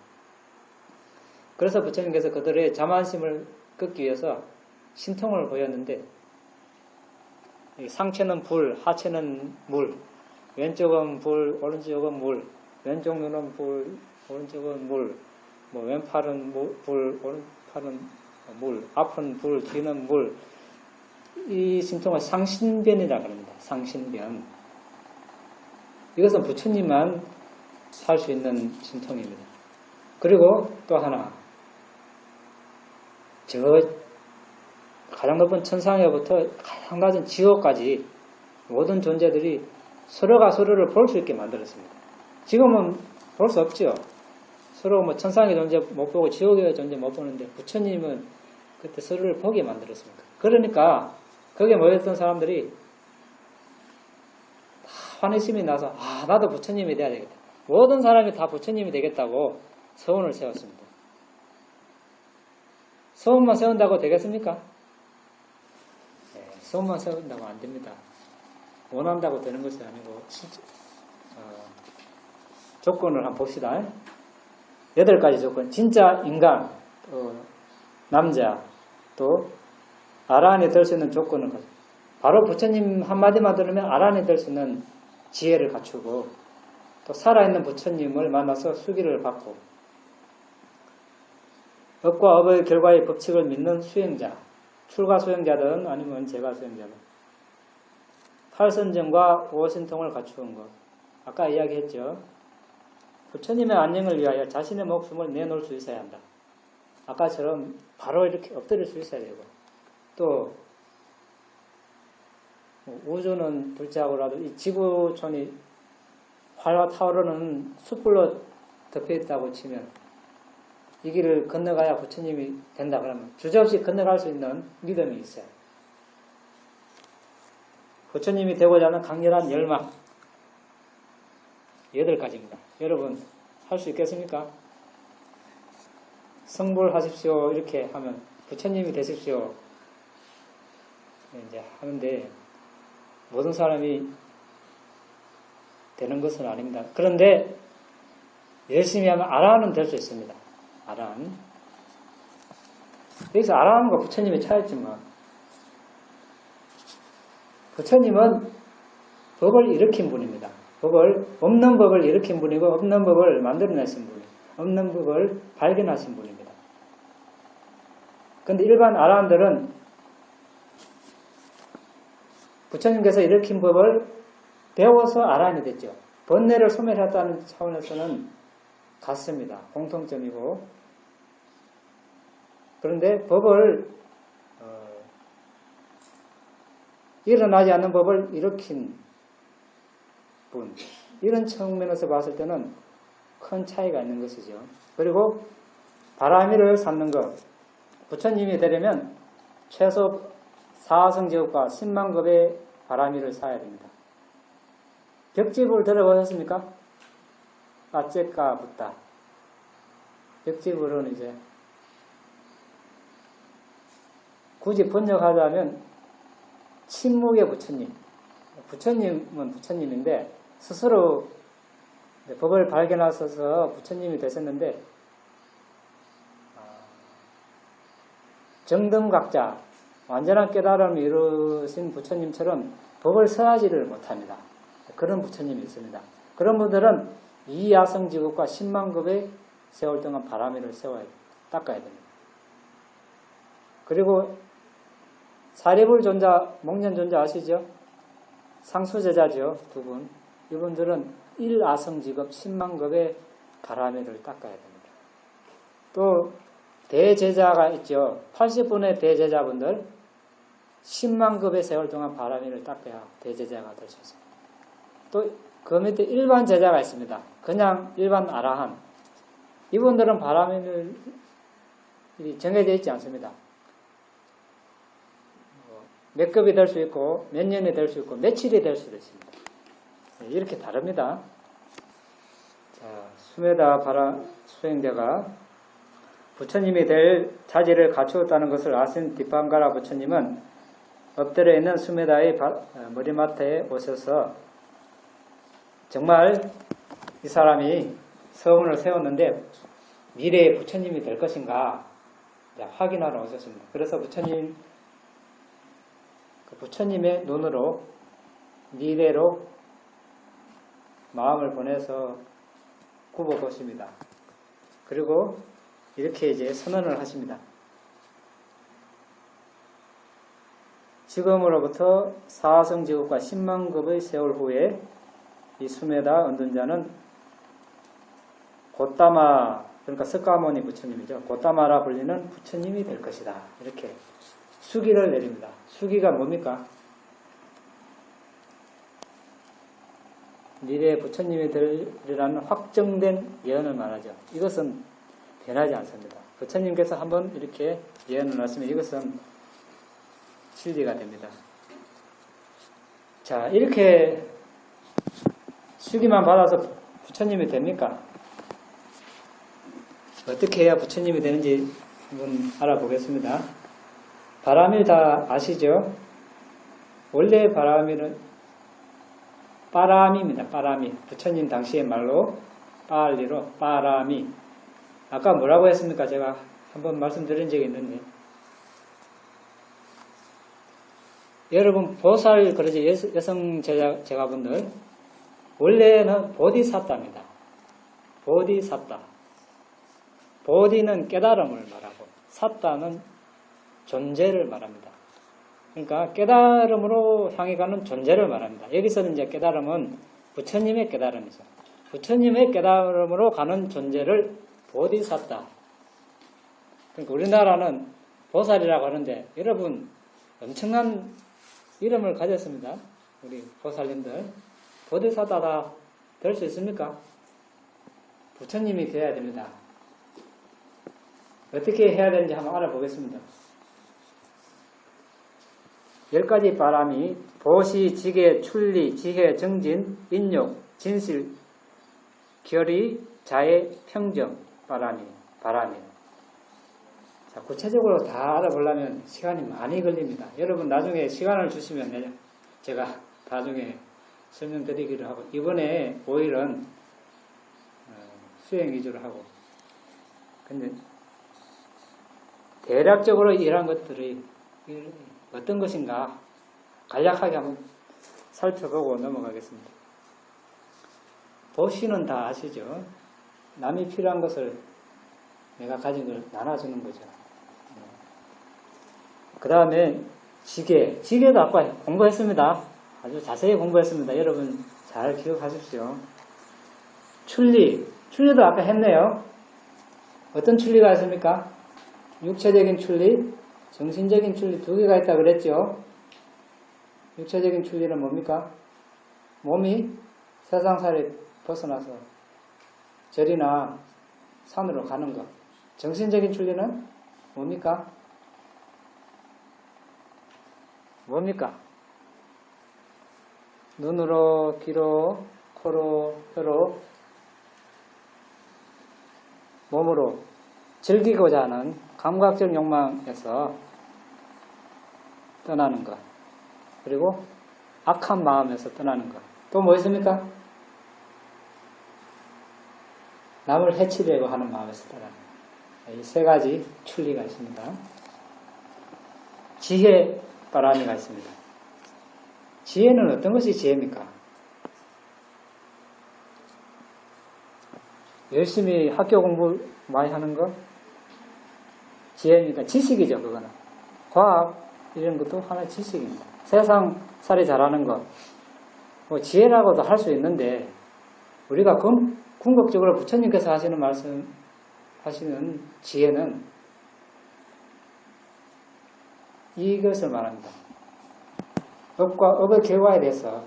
그래서 부처님께서 그들의 자만심을 끊기 위해서 신통을 보였는데 상체는 불, 하체는 물, 왼쪽은 불, 오른쪽은 물, 왼쪽 눈은 불, 오른쪽은 물, 왼팔은 불, 오른팔은 물, 앞은 불, 뒤는 물. 이 신통을 상신변이라고 합니다. 상신변. 이것은 부처님만 할 수 있는 신통입니다. 그리고 또 하나, 가장 높은 천상에부터 가장 낮은 지옥까지 모든 존재들이 서로가 서로를 볼 수 있게 만들었습니다. 지금은 볼 수 없죠. 서로 천상의 존재 못 보고 지옥의 존재 못 보는데 부처님은 그때 서로를 보게 만들었습니다. 그러니까 거기에 모였던 사람들이 다 환희심이 나서 나도 부처님이 돼야 되겠다. 모든 사람이 다 부처님이 되겠다고 서원을 세웠습니다. 서원만 세운다고 되겠습니까? 네, 서원만 세운다고 안 됩니다. 원한다고 되는 것이 아니고 조건을 한번 봅시다. 8가지 조건. 진짜 인간, 또 남자, 또 아라한이 될 수 있는 조건을 가지고 바로 부처님 한마디만 들으면 아라한이 될 수 있는 지혜를 갖추고 또 살아있는 부처님을 만나서 수기를 받고 업과 업의 결과의 법칙을 믿는 수행자, 출가 수행자든 아니면 제가 수행자든 탈선정과 오신통을 갖추은 것. 아까 이야기했죠. 부처님의 안녕을 위하여 자신의 목숨을 내놓을 수 있어야 한다. 아까처럼 바로 이렇게 엎드릴 수 있어야 되고 또 우주는 둘째하고라도 이 지구촌이 활활 타오르는 숯불로 덮여있다고 치면 이 길을 건너가야 부처님이 된다 그러면 주저없이 건너갈 수 있는 믿음이 있어요. 부처님이 되고자 하는 강렬한 열망 8가지입니다. 여러분 할 수 있겠습니까? 성불하십시오 이렇게 하면 부처님이 되십시오 이제 하는데 모든 사람이 되는 것은 아닙니다. 그런데 열심히 하면 아라한은 될 수 있습니다. 아라한. 여기서 아라한과 부처님의 차이지만 부처님은 법을 일으킨 분입니다. 없는 법을 일으킨 분이고 없는 법을 만들어내신 분이에요. 없는 법을 발견하신 분입니다. 근데 일반 아라한들은 부처님께서 일으킨 법을 배워서 아라한이 됐죠. 번뇌를 소멸했다는 차원에서는 같습니다. 공통점이고. 그런데 법을 일어나지 않는 법을 일으킨 분, 이런 측면에서 봤을 때는 큰 차이가 있는 것이죠. 그리고 바라미를 쌓는 것, 부처님이 되려면 최소 4성제국과 10만 급의 바라미를 쌓아야 됩니다. 벽집을 들어보셨습니까? 아째까 붓다. 벽집으로는 이제 굳이 번역하자면 침묵의 부처님. 부처님은 부처님인데 스스로 법을 발견하셔서 부처님이 되셨는데 정등각자, 완전한 깨달음을 이루신 부처님처럼 법을 서하지를 못합니다. 그런 부처님이 있습니다. 그런 분들은 이야성지국과 10만 급의 세월 동안 바라미를 닦아야 됩니다. 그리고 사리불 존자, 목련 존자 아시죠? 상수제자죠, 두 분. 이분들은 1아성지급 10만 급의 바라미를 닦아야 됩니다. 또 대제자가 있죠. 80분의 대제자분들 10만 급의 세월 동안 바라미를 닦아야 대제자가 될 수 있습니다. 또 그 밑에 일반 제자가 있습니다. 그냥 일반 아라한. 이분들은 바라미를 정해져 있지 않습니다. 몇 급이 될 수 있고 몇 년이 될 수 있고 며칠이 될 수도 있습니다. 이렇게 다릅니다. 자, 수메다 수행자가 부처님이 될 자질을 갖추었다는 것을 아신 디팡가라 부처님은 엎드려 있는 수메다의 머리맡에 오셔서 정말 이 사람이 서문을 세웠는데 미래의 부처님이 될 것인가 확인하러 오셨습니다. 그래서 부처님의 눈으로 미래로 마음을 보내서 굽어보십니다. 그리고 이렇게 이제 선언을 하십니다. 지금으로부터 사성지국과 10만 급의 세월 후에 이 수메다 은둔자는 고따마, 그러니까 석가모니 부처님이죠. 고따마라 불리는 부처님이 될 것이다. 이렇게 수기를 내립니다. 수기가 뭡니까? 미래의 부처님이 되리라는 확정된 예언을 말하죠. 이것은 변하지 않습니다. 부처님께서 한번 이렇게 예언을 하시면 이것은 진리가 됩니다. 자, 이렇게 수기만 받아서 부처님이 됩니까? 어떻게 해야 부처님이 되는지 한번 알아보겠습니다. 바라밀 다 아시죠? 원래 바라밀은 빠라미입니다. 빠라미. 부처님 당시의 말로 빨리로 빠라미. 아까 뭐라고 했습니까? 제가 한번 말씀드린 적이 있는데 여러분 보살 그러지 여성 제자분들 원래는 보디사타입니다. 보디사타. 보디는 깨달음을 말하고 사타는 존재를 말합니다. 그러니까 깨달음으로 향해 가는 존재를 말합니다. 여기서는 이제 깨달음은 부처님의 깨달음이죠. 부처님의 깨달음으로 가는 존재를 보디사타. 그러니까 우리나라는 보살이라고 하는데 여러분 엄청난 이름을 가졌습니다. 우리 보살님들. 보디사타가 될 수 있습니까? 부처님이 되어야 됩니다. 어떻게 해야 되는지 한번 알아보겠습니다. 10가지 바람이 보시, 지계, 출리, 지혜, 정진, 인욕, 진실, 결의, 자애, 평정, 바람이. 자, 구체적으로 다 알아보려면 시간이 많이 걸립니다. 여러분 나중에 시간을 주시면 제가 나중에 설명드리기로 하고 이번에 5일은 수행 위주로 하고 근데 대략적으로 이러한 것들이 어떤 것인가 간략하게 한번 살펴보고 넘어가겠습니다. 보시는 다 아시죠? 남이 필요한 것을 내가 가진 걸 나눠주는 거죠. 그 다음에 지게. 지게도 아까 공부했습니다. 아주 자세히 공부했습니다. 여러분 잘 기억하십시오. 출리. 출리도 아까 했네요. 어떤 출리가 있습니까? 육체적인 출리, 정신적인 출리 두 개가 있다 그랬죠. 육체적인 출리는 뭡니까? 몸이 세상살이 벗어나서 절이나 산으로 가는 것. 정신적인 출리는 뭡니까? 뭡니까? 눈으로, 귀로, 코로, 혀로, 몸으로 즐기고자 하는 감각적 욕망에서 떠나는 것. 그리고 악한 마음에서 떠나는 것. 또 뭐 있습니까? 남을 해치려고 하는 마음에서 떠나는 것. 이 세 가지 출리가 있습니다. 지혜 바라미가 있습니다. 지혜는 어떤 것이 지혜입니까? 열심히 학교 공부 많이 하는 거? 지혜니까 지식이죠, 그거는. 과학, 이런 것도 하나의 지식입니다. 세상 살이 잘하는 것. 뭐 지혜라고도 할 수 있는데, 우리가 궁극적으로 부처님께서 하시는 지혜는 이것을 말합니다. 업과 업의 결과에 대해서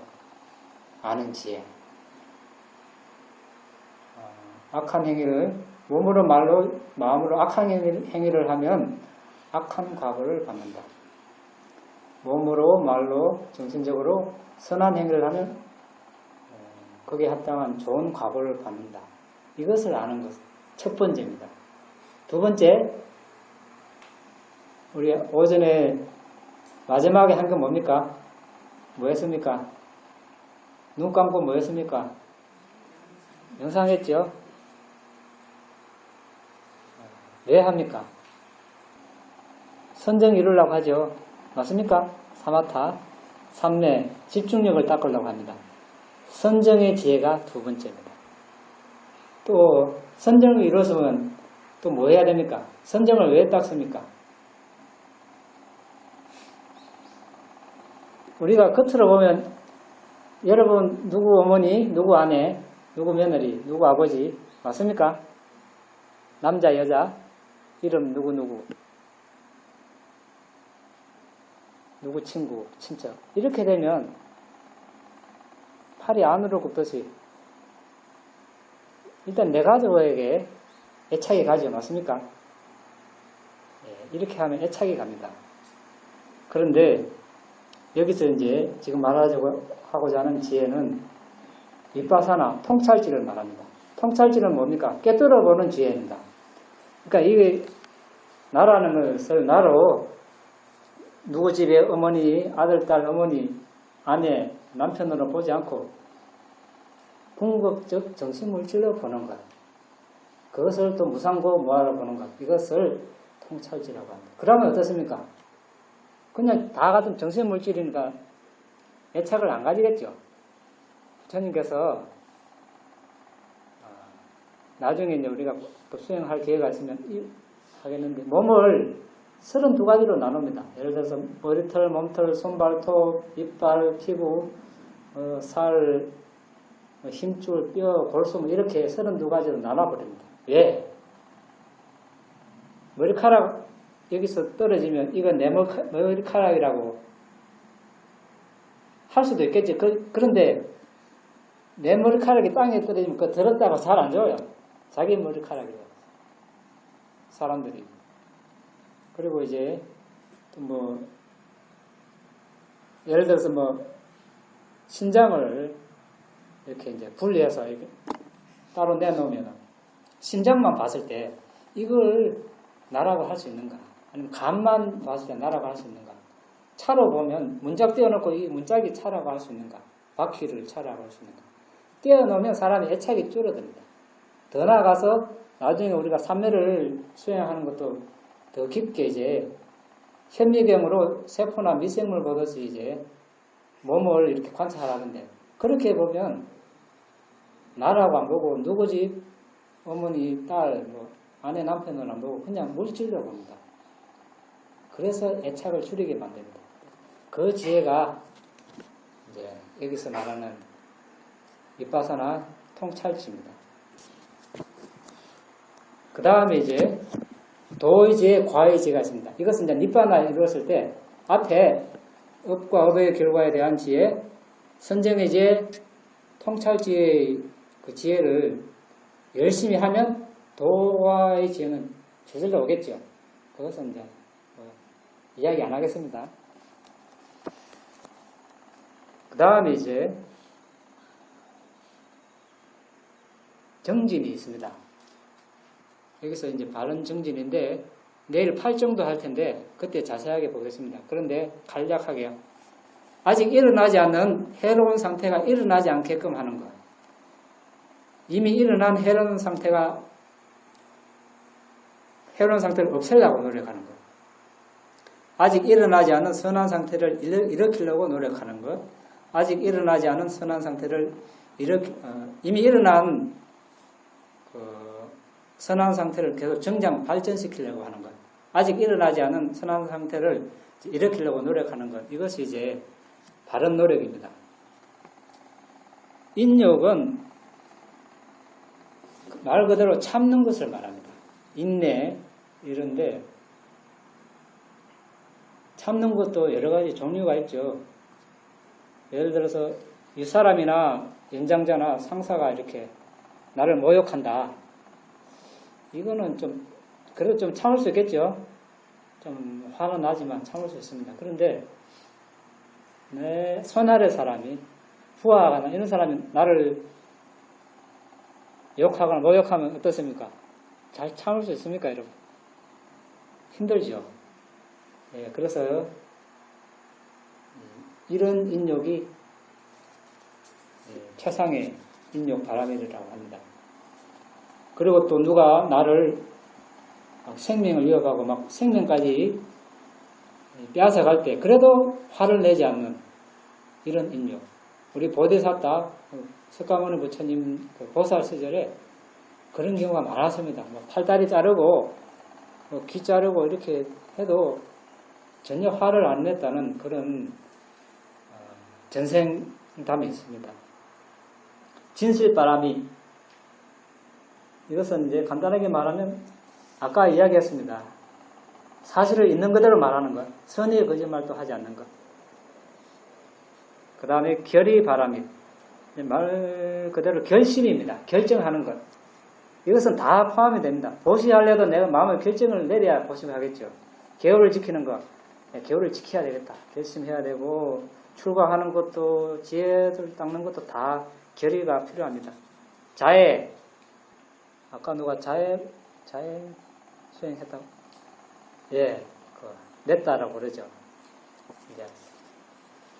아는 지혜. 악한 행위를 몸으로 말로 마음으로 악한 행위를 하면 악한 과보를 받는다. 몸으로 말로 정신적으로 선한 행위를 하면 거기에 합당한 좋은 과보를 받는다. 이것을 아는 것 첫 번째입니다. 두 번째, 우리 오전에 마지막에 한 건 뭡니까? 뭐 했습니까? 눈 감고 뭐 했습니까? 명상했죠? 왜 합니까? 선정 이루려고 하죠. 맞습니까? 사마타, 삼매, 집중력을 닦으려고 합니다. 선정의 지혜가 두 번째입니다. 또 선정을 이루었으면 또 뭐 해야 됩니까? 선정을 왜 닦습니까? 우리가 겉으로 보면 여러분 누구 어머니, 누구 아내, 누구 며느리, 누구 아버지 맞습니까? 남자, 여자, 이름 누구 친구, 친척 이렇게 되면 팔이 안으로 굽듯이 일단 내 가족에게 애착이 가죠. 맞습니까? 이렇게 하면 애착이 갑니다. 그런데 여기서 이제 지금 말하고자 하는 지혜는 윗바사나 통찰지를 말합니다. 통찰지는 뭡니까? 깨뜨려 보는 지혜입니다. 그러니까 이게 나라는 것을 나로 누구 집에 어머니, 아들, 딸, 어머니, 아내, 남편으로 보지 않고 궁극적 정신물질로 보는 것. 그것을 또 무상고 무아로 보는 것. 이것을 통찰지라고 합니다. 그러면 어떻습니까? 그냥 다 같은 정신물질이니까 애착을 안 가지겠죠. 부처님께서 나중에 이제 우리가 또 수행할 기회가 있으면 하겠는데 몸을 32가지로 나눕니다. 예를 들어서 머리털, 몸털, 손발톱, 이빨, 피부, 살, 힘줄, 뼈, 골수 이렇게 32가지로 나눠버립니다. 왜? 머리카락 여기서 떨어지면 이건 내 머리카락이라고 할 수도 있겠지. 그런데 내 머리카락이 땅에 떨어지면 그거 들었다고 잘 안 줘요. 자기 머리카락이에요. 사람들이. 그리고 이제 또 뭐 예를 들어서 뭐 신장을 이렇게 이제 분리해서 이렇게 따로 내놓으면 신장만 봤을 때 이걸 나라고 할 수 있는가? 아니면 간만 봤을 때 나라고 할 수 있는가? 차로 보면 문짝 떼어놓고 이 문짝이 차라고 할 수 있는가? 바퀴를 차라고 할 수 있는가? 떼어놓으면 사람의 애착이 줄어듭니다. 더 나아가서 나중에 우리가 삼매를 수행하는 것도 더 깊게 이제 현미경으로 세포나 미생물 보듯이 이제 몸을 이렇게 관찰하는데 그렇게 보면 나라고 안 보고 누구 집 어머니, 딸, 뭐 아내, 남편을 안 보고 그냥 물질로 봅니다. 그래서 애착을 줄이게 만듭니다. 그 지혜가 이제 여기서 말하는 윗바사나 통찰지입니다. 그 다음에 이제 도의지혜, 과의지혜가 있습니다. 이것은 이제 니바나 이루었을 때 앞에 업과 업의 결과에 대한 지혜, 선정의 지혜, 통찰지혜의 그 지혜를 열심히 하면 도와의 지혜는 저절로 오겠죠. 그것은 이제 이야기 안 하겠습니다. 그 다음에 이제 정진이 있습니다. 여기서 이제 바른 정진인데 내일 8정도 할 텐데 그때 자세하게 보겠습니다. 그런데 간략하게요. 아직 일어나지 않는 해로운 상태가 일어나지 않게끔 하는 것. 이미 일어난 해로운 상태를 없애려고 노력하는 것. 아직 일어나지 않은 선한 상태를 일으키려고 노력하는 것. 아직 일어나지 않은 선한 상태를 이미 일어난 선한 상태를 계속 발전시키려고 하는 것. 아직 일어나지 않은 선한 상태를 일으키려고 노력하는 것. 이것이 이제 바른 노력입니다. 인욕은 말 그대로 참는 것을 말합니다. 인내 이런데 참는 것도 여러 가지 종류가 있죠. 예를 들어서 윗사람이나 연장자나 상사가 이렇게 나를 모욕한다. 이거는 그래도 좀 참을 수 있겠죠. 좀 화는 나지만 참을 수 있습니다. 그런데 내 손아래 사람이 부하거나 이런 사람이 나를 욕하거나 모욕하면 어떻습니까? 잘 참을 수 있습니까, 여러분? 힘들죠. 예, 그래서 이런 인욕이 최상의 인욕 바라밀이라고 합니다. 그리고 또 누가 나를 생명을 이어가고 막 생명까지 빼앗아갈 때 그래도 화를 내지 않는 이런 인욕. 우리 보디사타 석가모니 부처님 보살 시절에 그런 경우가 많았습니다. 팔다리 자르고 귀 자르고 이렇게 해도 전혀 화를 안 냈다는 그런 전생담이 있습니다. 진실바람이 이것은 이제 간단하게 말하면 아까 이야기했습니다. 사실을 있는 그대로 말하는 것, 선의의 거짓말도 하지 않는 것. 그 다음에 결의바람이 말 그대로 결심입니다. 결정하는 것. 이것은 다 포함이 됩니다. 보시하려도 내가 마음의 결정을 내려야 보시하겠죠. 계율을 지키는 것. 계율을 지켜야 되겠다. 결심해야 되고 출가하는 것도 지혜를 닦는 것도 다 결의가 필요합니다. 자애. 아까 누가 자애 수행했다고? 예, 냈다라고 그러죠. 이제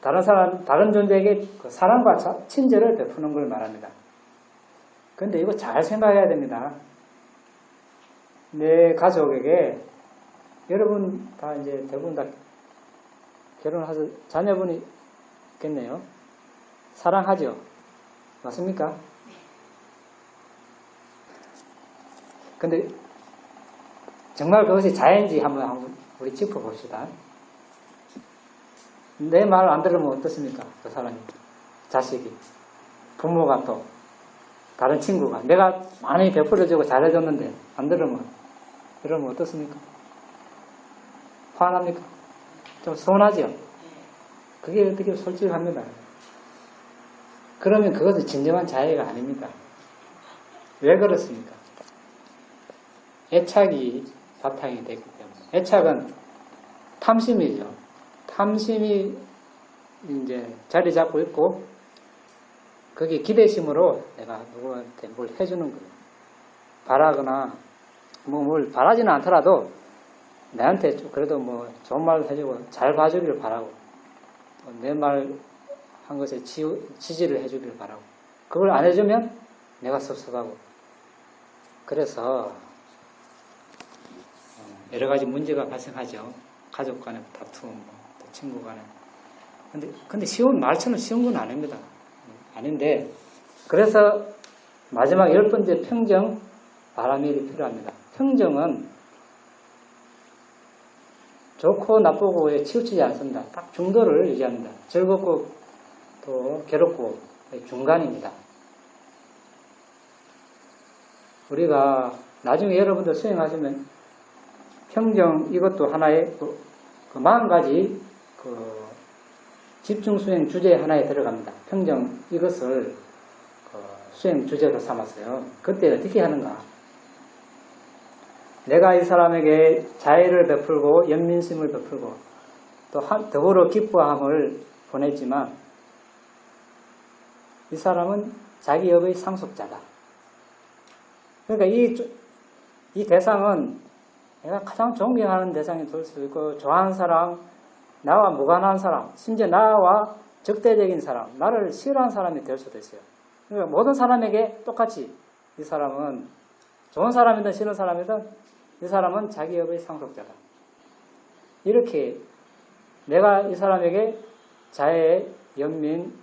다른 존재에게 사랑과 친절을 베푸는 걸 말합니다. 그런데 이거 잘 생각해야 됩니다. 내 가족에게 여러분 다 이제 대부분 다 결혼해서 자녀분이 있겠네요. 사랑하죠? 맞습니까? 근데 정말 그것이 자연인지 한번 우리 짚어봅시다. 내 말 안 들으면 어떻습니까? 그 사람이, 자식이, 부모가 또 다른 친구가 내가 많이 베풀어주고 잘해줬는데 안 들으면 그러면 어떻습니까? 화납니까? 좀 서운하죠? 그게 어떻게 솔직합니다. 그러면 그것은 진정한 자애가 아닙니다. 왜 그렇습니까? 애착이 바탕이 되기 때문에. 애착은 탐심이죠. 탐심이 이제 자리 잡고 있고, 그게 기대심으로 내가 누구한테 뭘 해주는 거예요. 바라거나, 뭘 바라지는 않더라도, 내한테 그래도 좋은 말 해주고, 잘 봐주기를 바라고, 내 말 한 것에 지지를 해주기를 바라고, 그걸 안 해주면 내가 섭섭하고, 그래서, 여러 가지 문제가 발생하죠. 가족 간의 다툼, 또 친구 간에. 근데 말처럼 쉬운 건 아닙니다. 아닌데, 그래서 마지막 10번째 평정, 바라밀이 필요합니다. 평정은 좋고 나쁘고에 치우치지 않습니다. 딱 중도를 유지합니다. 즐겁고 또 괴롭고 중간입니다. 우리가 나중에 여러분들 수행하시면 평정 이것도 하나의 그 40가지 집중 수행 주제 하나에 들어갑니다. 평정 이것을 수행 주제로 삼았어요. 그때 어떻게 하는가? 내가 이 사람에게 자애를 베풀고 연민심을 베풀고 또 더불어 기뻐함을 보냈지만 이 사람은 자기 업의 상속자다. 그러니까 이 대상은 내가 가장 존경하는 대상이 될 수 있고 좋아하는 사람, 나와 무관한 사람, 심지어 나와 적대적인 사람, 나를 싫어하는 사람이 될 수도 있어요. 그러니까 모든 사람에게 똑같이 이 사람은 좋은 사람이든 싫은 사람이든 이 사람은 자기 업의 상속자다. 이렇게 내가 이 사람에게 자애, 연민,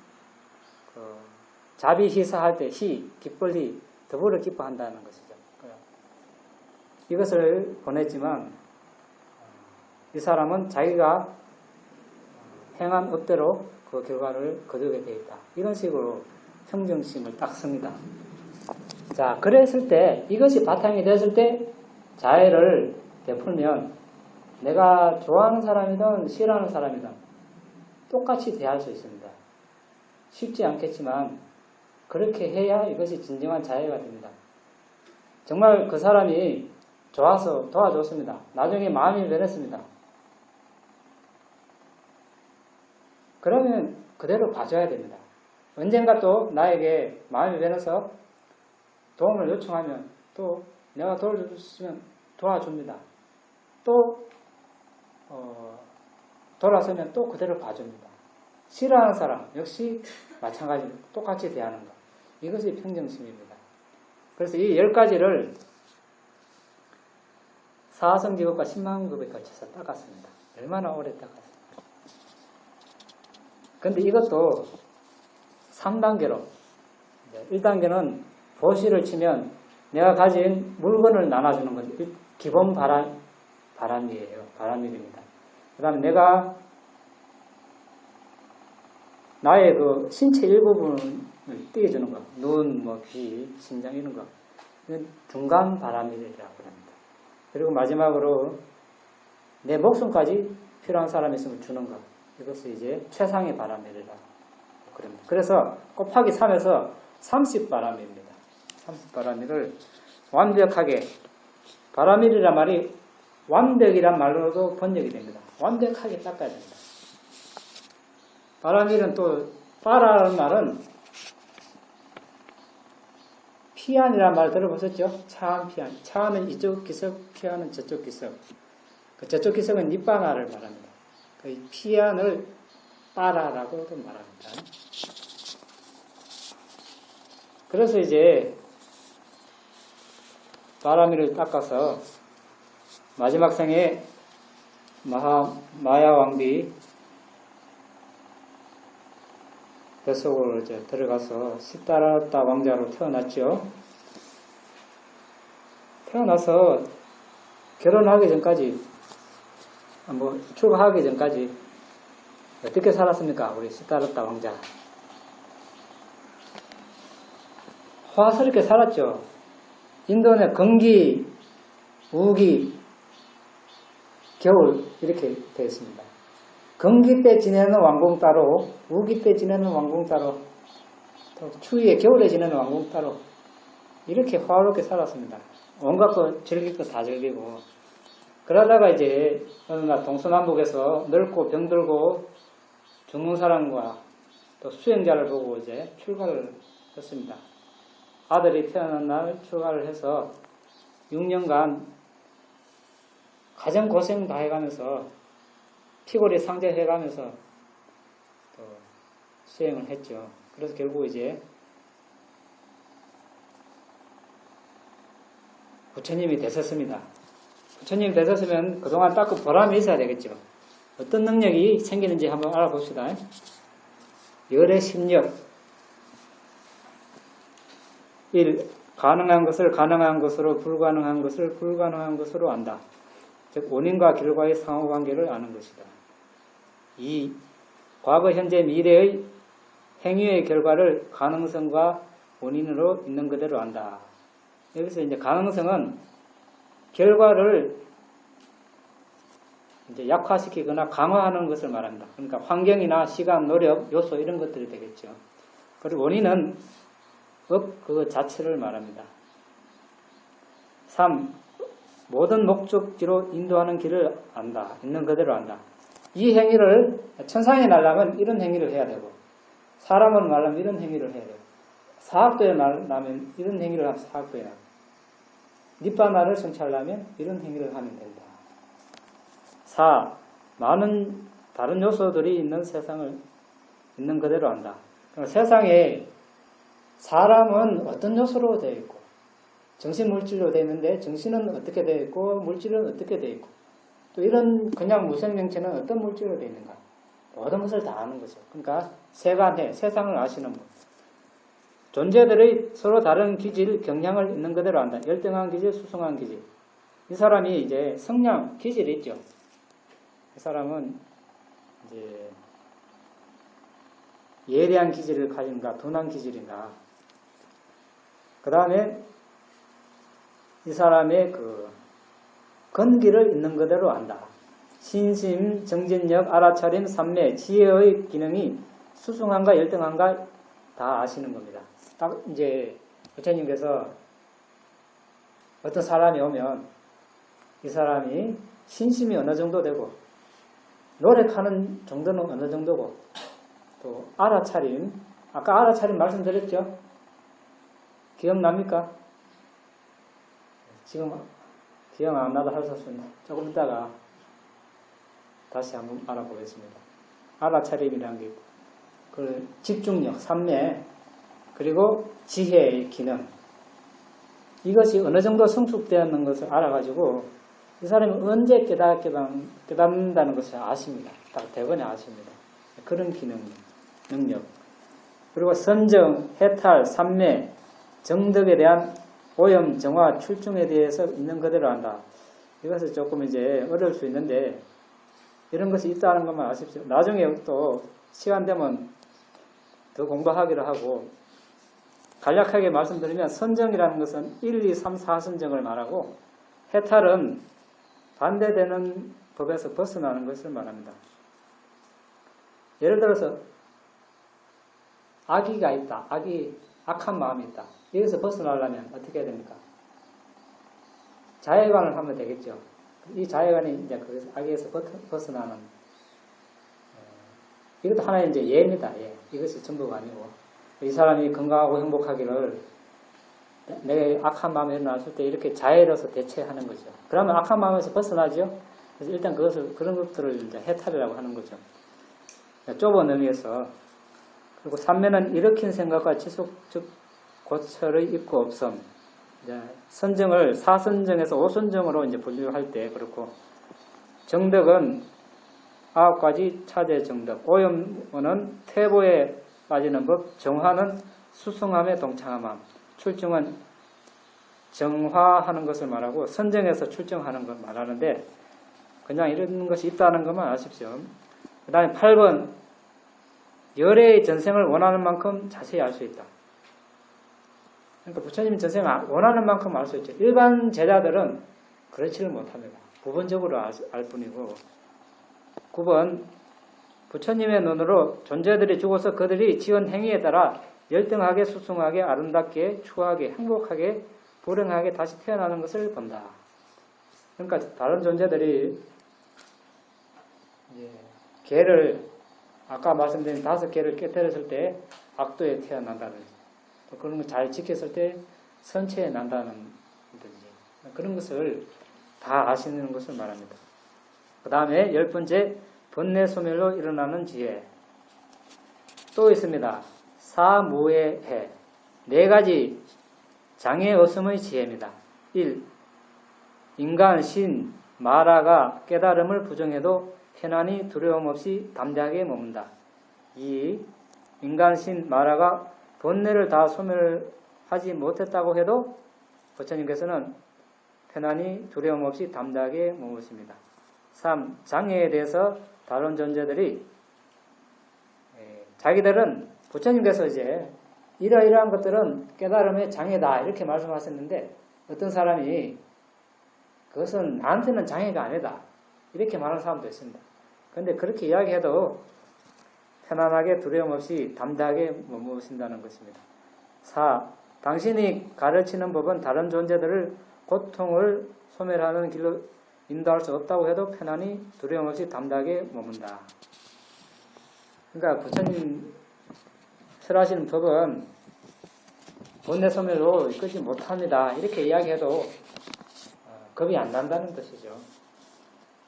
자비희사할 때 기쁠 희, 더불어 기뻐한다는 것이죠. 이것을 보냈지만 이 사람은 자기가 행한 업대로 그 결과를 거두게 되어 있다. 이런 식으로 평정심을 딱 씁니다. 자, 그랬을 때 이것이 바탕이 됐을 때 자애를 베풀면 내가 좋아하는 사람이든 싫어하는 사람이든 똑같이 대할 수 있습니다. 쉽지 않겠지만 그렇게 해야 이것이 진정한 자애가 됩니다. 정말 그 사람이 좋아서 도와줬습니다. 나중에 마음이 변했습니다. 그러면 그대로 봐줘야 됩니다. 언젠가 또 나에게 마음이 변해서 도움을 요청하면 또 내가 도와줬으면 도와줍니다. 또 돌아서면 또 그대로 봐줍니다. 싫어하는 사람 역시 마찬가지로 똑같이 대하는 것. 이것이 평정심입니다. 그래서 이 10가지를 사성지급과 10만급에 걸쳐서 닦았습니다. 얼마나 오래 닦았습니까? 근데 이것도 3단계로 1단계는 보시를 치면 내가 가진 물건을 나눠주는 것, 기본 바람이에요. 바람일입니다. 그 다음에 내가 나의 그 신체 일부분을 띄워주는 것, 눈, 귀, 심장 이런 것, 이건 중간 바람일이라고 합니다. 그리고 마지막으로 내 목숨까지 필요한 사람이 있으면 주는 것, 이것이 이제 최상의 바람일이라고 그럽니다. 그래서 곱하기 3에서 30바람일입니다. 30바람일을 완벽하게, 바람일이란 말이 완벽이란 말로도 번역이 됩니다. 완벽하게 닦아야 됩니다. 바람일은 또 빠라는 말은 피안이라는 말 들어보셨죠? 차안, 피안. 차안은 이쪽 기석, 피안은 저쪽 기석. 그 저쪽 기석은 니바나를 말합니다. 그 피안을 빠라라고도 말합니다. 그래서 이제 바람일을 닦아서 마지막 생에 마야 왕비 뱃속으로 이제 들어가서 시다라타 왕자로 태어났죠. 태어나서 결혼하기 전까지, 출가하기 전까지 어떻게 살았습니까? 우리 시다라타 왕자. 화스럽게 살았죠. 인도는 건기, 우기, 겨울 이렇게 되어 있습니다. 건기 때 지내는 왕궁 따로, 우기 때 지내는 왕궁 따로, 또 추위에 겨울에 지내는 왕궁 따로 이렇게 화롭게 살았습니다. 온갖 거 즐길 거 다 즐기고 그러다가 이제 어느 날 동서남북에서 늙고 병들고 죽는 사람과 또 수행자를 보고 이제 출가를 했습니다. 아들이 태어난 날 출가를 해서 6년간 가정 고생 다 해가면서 피골이 상대해가면서 또 수행을 했죠. 그래서 결국 이제 부처님이 되셨습니다. 부처님이 되셨으면 그동안 닦은 보람이 있어야 되겠죠. 어떤 능력이 생기는지 한번 알아봅시다. 열의 심력. 1. 가능한 것을 가능한 것으로, 불가능한 것을 불가능한 것으로 안다. 즉 원인과 결과의 상호관계를 아는 것이다. 2. 과거, 현재, 미래의 행위의 결과를 가능성과 원인으로 있는 그대로 안다. 여기서 이제 가능성은 결과를 이제 약화시키거나 강화하는 것을 말합니다. 그러니까 환경이나 시간, 노력, 요소 이런 것들이 되겠죠. 그리고 원인은 그 자체를 말합니다. 3. 모든 목적지로 인도하는 길을 안다. 있는 그대로 안다. 이 행위를 천상에 날려면 이런 행위를 해야 되고, 사람을 말하면 이런 행위를 해야 되고, 사학도에 날려면 이런 행위를 하면 사학도에 나고, 니바나를 성취하려면 이런 행위를 하면 된다. 4. 많은 다른 요소들이 있는 세상을 있는 그대로 안다. 그러니까 세상에 사람은 어떤 요소로 되어 있고, 정신물질로 되어 있는데 정신은 어떻게 되어 있고 물질은 어떻게 되어 있고, 또 이런 그냥 무생명체는 어떤 물질로 되어 있는가, 모든 것을 다 아는 거죠. 그러니까 세간해 세상을 아시는 분, 존재들의 서로 다른 기질, 경향을 있는 그대로 안다. 열등한 기질, 수승한 기질. 이 사람이 이제 성량, 기질이 있죠. 이 사람은 이제 예리한 기질을 가진가, 둔한 기질인가. 그 다음에 이 사람의 그 건기를 있는 그대로 안다. 신심, 정진력, 알아차림, 삼매, 지혜의 기능이 수승한가 열등한가 다 아시는 겁니다. 딱 이제 부처님께서 어떤 사람이 오면 이 사람이 신심이 어느 정도 되고 노력하는 정도는 어느 정도고, 또 알아차림, 아까 알아차림 말씀드렸죠? 기억납니까? 지금 기억 안 나도 할 수 없습니다. 조금 있다가 다시 한번 알아보겠습니다. 알아차림이라는 게 있고, 그 집중력, 삼매, 그리고 지혜의 기능, 이것이 어느 정도 성숙되었는 것을 알아가지고 이 사람이 언제 깨닫는다는 것을 아십니다. 딱 대번에 아십니다. 그런 기능, 능력. 그리고 선정, 해탈, 삼매, 정덕에 대한 오염, 정화, 출중에 대해서 있는 그대로 한다. 이것은 조금 이제 어려울 수 있는데 이런 것이 있다는 것만 아십시오. 나중에 또 시간 되면 더 공부하기로 하고, 간략하게 말씀드리면 선정이라는 것은 1, 2, 3, 4선정을 말하고, 해탈은 반대되는 법에서 벗어나는 것을 말합니다. 예를 들어서 악의가 있다. 악한 마음이 있다. 여기서 벗어나려면 어떻게 해야 됩니까? 자해관을 하면 되겠죠. 이 자해관이 이제 그 악에서 벗어나는, 이것도 하나의 이제 예입니다. 예. 이것이 전부가 아니고, 이 사람이 건강하고 행복하기를 내가 악한 마음이 일어났을 때 이렇게 자해로서 대처하는 거죠. 그러면 악한 마음에서 벗어나죠. 그래서 일단 그런 것들을 이제 해탈이라고 하는 거죠. 좁은 의미에서. 그리고 삼매는 일으킨 생각과 지속적 고철의 있고 없음. 이제 선정을 4선정에서 5선정으로 이제 분류할 때 그렇고, 정덕은 9가지 차제 정덕, 오염은 퇴보에 빠지는 법, 정화는 수승함에 동참함, 출중은 정화하는 것을 말하고 선정에서 출정하는 걸 말하는데, 그냥 이런 것이 있다는 것만 아십시오. 그 다음에 8번, 열애의 전생을 원하는 만큼 자세히 알 수 있다. 그러니까 부처님이 전생을 원하는 만큼 알 수 있죠. 일반 제자들은 그렇지를 못합니다. 부분적으로 알 뿐이고. 9번, 부처님의 눈으로 존재들이 죽어서 그들이 지은 행위에 따라 열등하게, 수승하게, 아름답게, 추하게, 행복하게, 불행하게 다시 태어나는 것을 본다. 그러니까 다른 존재들이 개를, 아까 말씀드린 5개를 깨뜨렸을 때 악도에 태어난다든지, 또 그런 걸 잘 지켰을 때 선체에 난다든지, 그런 것을 다 아시는 것을 말합니다. 그 다음에 10번째, 번뇌 소멸로 일어나는 지혜. 또 있습니다. 사무의 해. 4가지 장애 없음의 지혜입니다. 1. 인간, 신, 마라가 깨달음을 부정해도 편안히 두려움 없이 담대하게 머문다. 2. 인간, 신, 마라가 번뇌를 다 소멸하지 못했다고 해도 부처님께서는 편안히 두려움 없이 담대하게 머무십니다. 3. 장애에 대해서 다른 존재들이 자기들은 부처님께서 이제 이러이러한 것들은 깨달음의 장애다 이렇게 말씀하셨는데 어떤 사람이 그것은 나한테는 장애가 아니다 이렇게 말하는 사람도 있습니다. 그런데 그렇게 이야기해도 편안하게 두려움 없이 담대하게 머무신다는 것입니다. 4. 당신이 가르치는 법은 다른 존재들을 고통을 소멸하는 길로 인도할 수 없다고 해도 편안히 두려움 없이 담대하게 머문다. 그러니까 부처님 설하시는 법은 본래 소멸로 이끌지 못합니다. 이렇게 이야기해도 겁이 안 난다는 것이죠.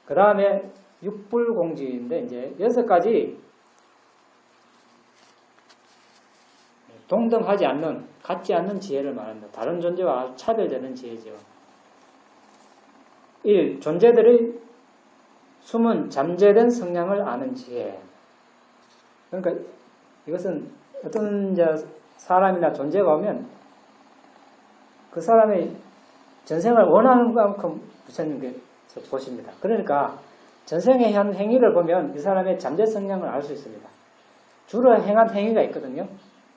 그 다음에 육불공지인데 이제 6가지 동등하지 않는, 같지 않는 지혜를 말합니다. 다른 존재와 차별되는 지혜죠. 1. 존재들의 숨은 잠재된 성향을 아는 지혜. 그러니까 이것은 어떤 사람이나 존재가 오면 그 사람의 전생을 원하는 만큼 부처님께서 보십니다. 그러니까 전생에 한 행위를 보면 이 사람의 잠재 성향을 알 수 있습니다. 주로 행한 행위가 있거든요.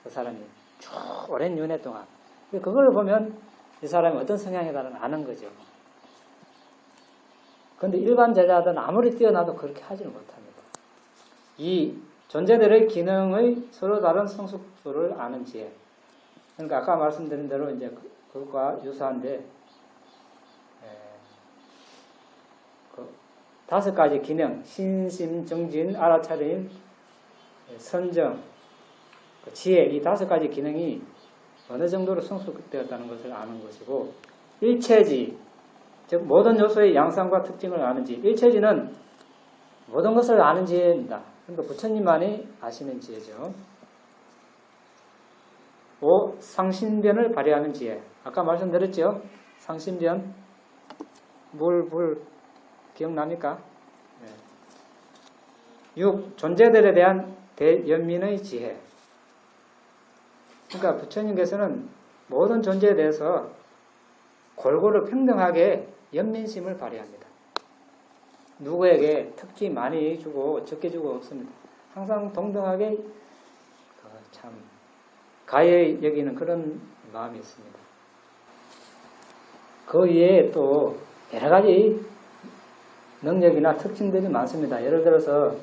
그 사람이 쭉 오랜 윤회 동안. 그걸 보면 이 사람이 어떤 성향이다는 아는 거죠. 그런데 일반 제자들은 아무리 뛰어나도 그렇게 하지는 못합니다. 2. 존재들의 기능의 서로 다른 성숙도를 아는 지혜. 그러니까 아까 말씀드린 대로 이제 그것과 유사한데, 5가지 기능, 신심, 정진, 알아차림, 선정, 지혜, 이 5가지 기능이 어느 정도로 성숙되었다는 것을 아는 것이고, 일체지, 즉 모든 요소의 양상과 특징을 아는 지혜. 일체지는 모든 것을 아는 지혜입니다. 그러니까 부처님만이 아시는 지혜죠. 5. 상신변을 발휘하는 지혜. 아까 말씀드렸죠? 상신변, 불, 기억납니까? 네. 6. 존재들에 대한 대연민의 지혜. 그러니까 부처님께서는 모든 존재에 대해서 골고루 평등하게 연민심을 발휘합니다. 누구에게 특히 많이 주고 적게 주고 없습니다. 항상 동등하게 참 가해 여기는 그런 마음이 있습니다. 그 외에 또 여러 가지 능력이나 특징들이 많습니다. 예를 들어서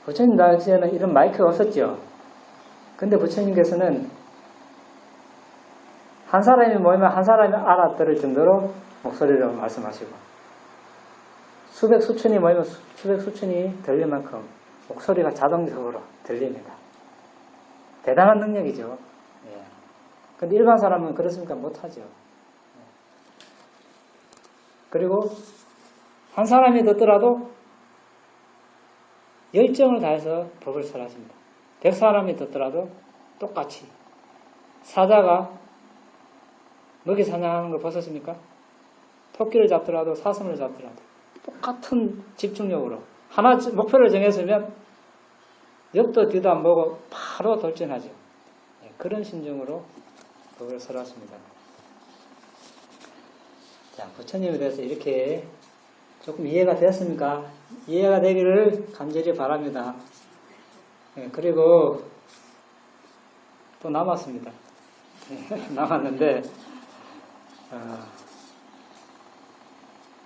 부처님 당시에는 이런 마이크가 없었죠. 근데 부처님께서는 한 사람이 모이면 한 사람이 알아들을 정도로 목소리로 말씀하시고 수백 수천이 모이면 수백 수천이 들릴 만큼 목소리가 자동적으로 들립니다. 대단한 능력이죠. 그런데 일반 사람은 그렇습니까? 못하죠. 그리고 한 사람이 듣더라도 열정을 다해서 법을 설하십니다. 100사람이 듣더라도 똑같이. 사자가 먹이 사냥하는 걸 보셨습니까? 토끼를 잡더라도 사슴을 잡더라도 똑같은 집중력으로 하나 목표를 정했으면 옆도 뒤도 안 보고 바로 돌진하죠. 그런 심정으로 법을 설하십니다. 자, 부처님에 대해서 이렇게 조금 이해가 되었습니까? 이해가 되기를 간절히 바랍니다. 그리고 또 남았습니다. 남았는데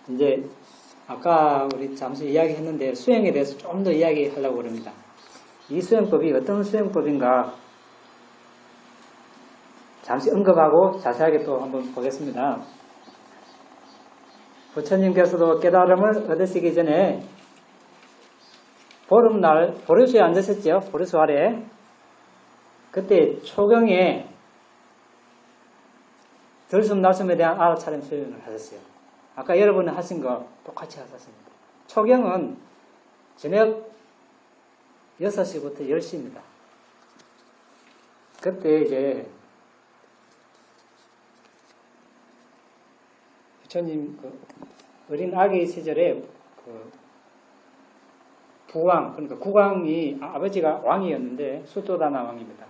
이제 아까 우리 잠시 이야기했는데 수행에 대해서 좀 더 이야기하려고 합니다. 이 수행법이 어떤 수행법인가 잠시 언급하고 자세하게 또 한번 보겠습니다. 부처님께서도 깨달음을 얻으시기 전에 보름날 보리수에 앉으셨죠. 보리수 아래. 그때 초경에 들숨날숨에 대한 알아차림 수행을 하셨어요. 아까 여러분이 하신 거 똑같이 하셨습니다. 초경은 저녁 6시부터 10시입니다. 그때 이제 부처님 어린 아기 시절에 부왕, 그러니까 국왕이 아버지가 왕이었는데 수토다나 왕입니다.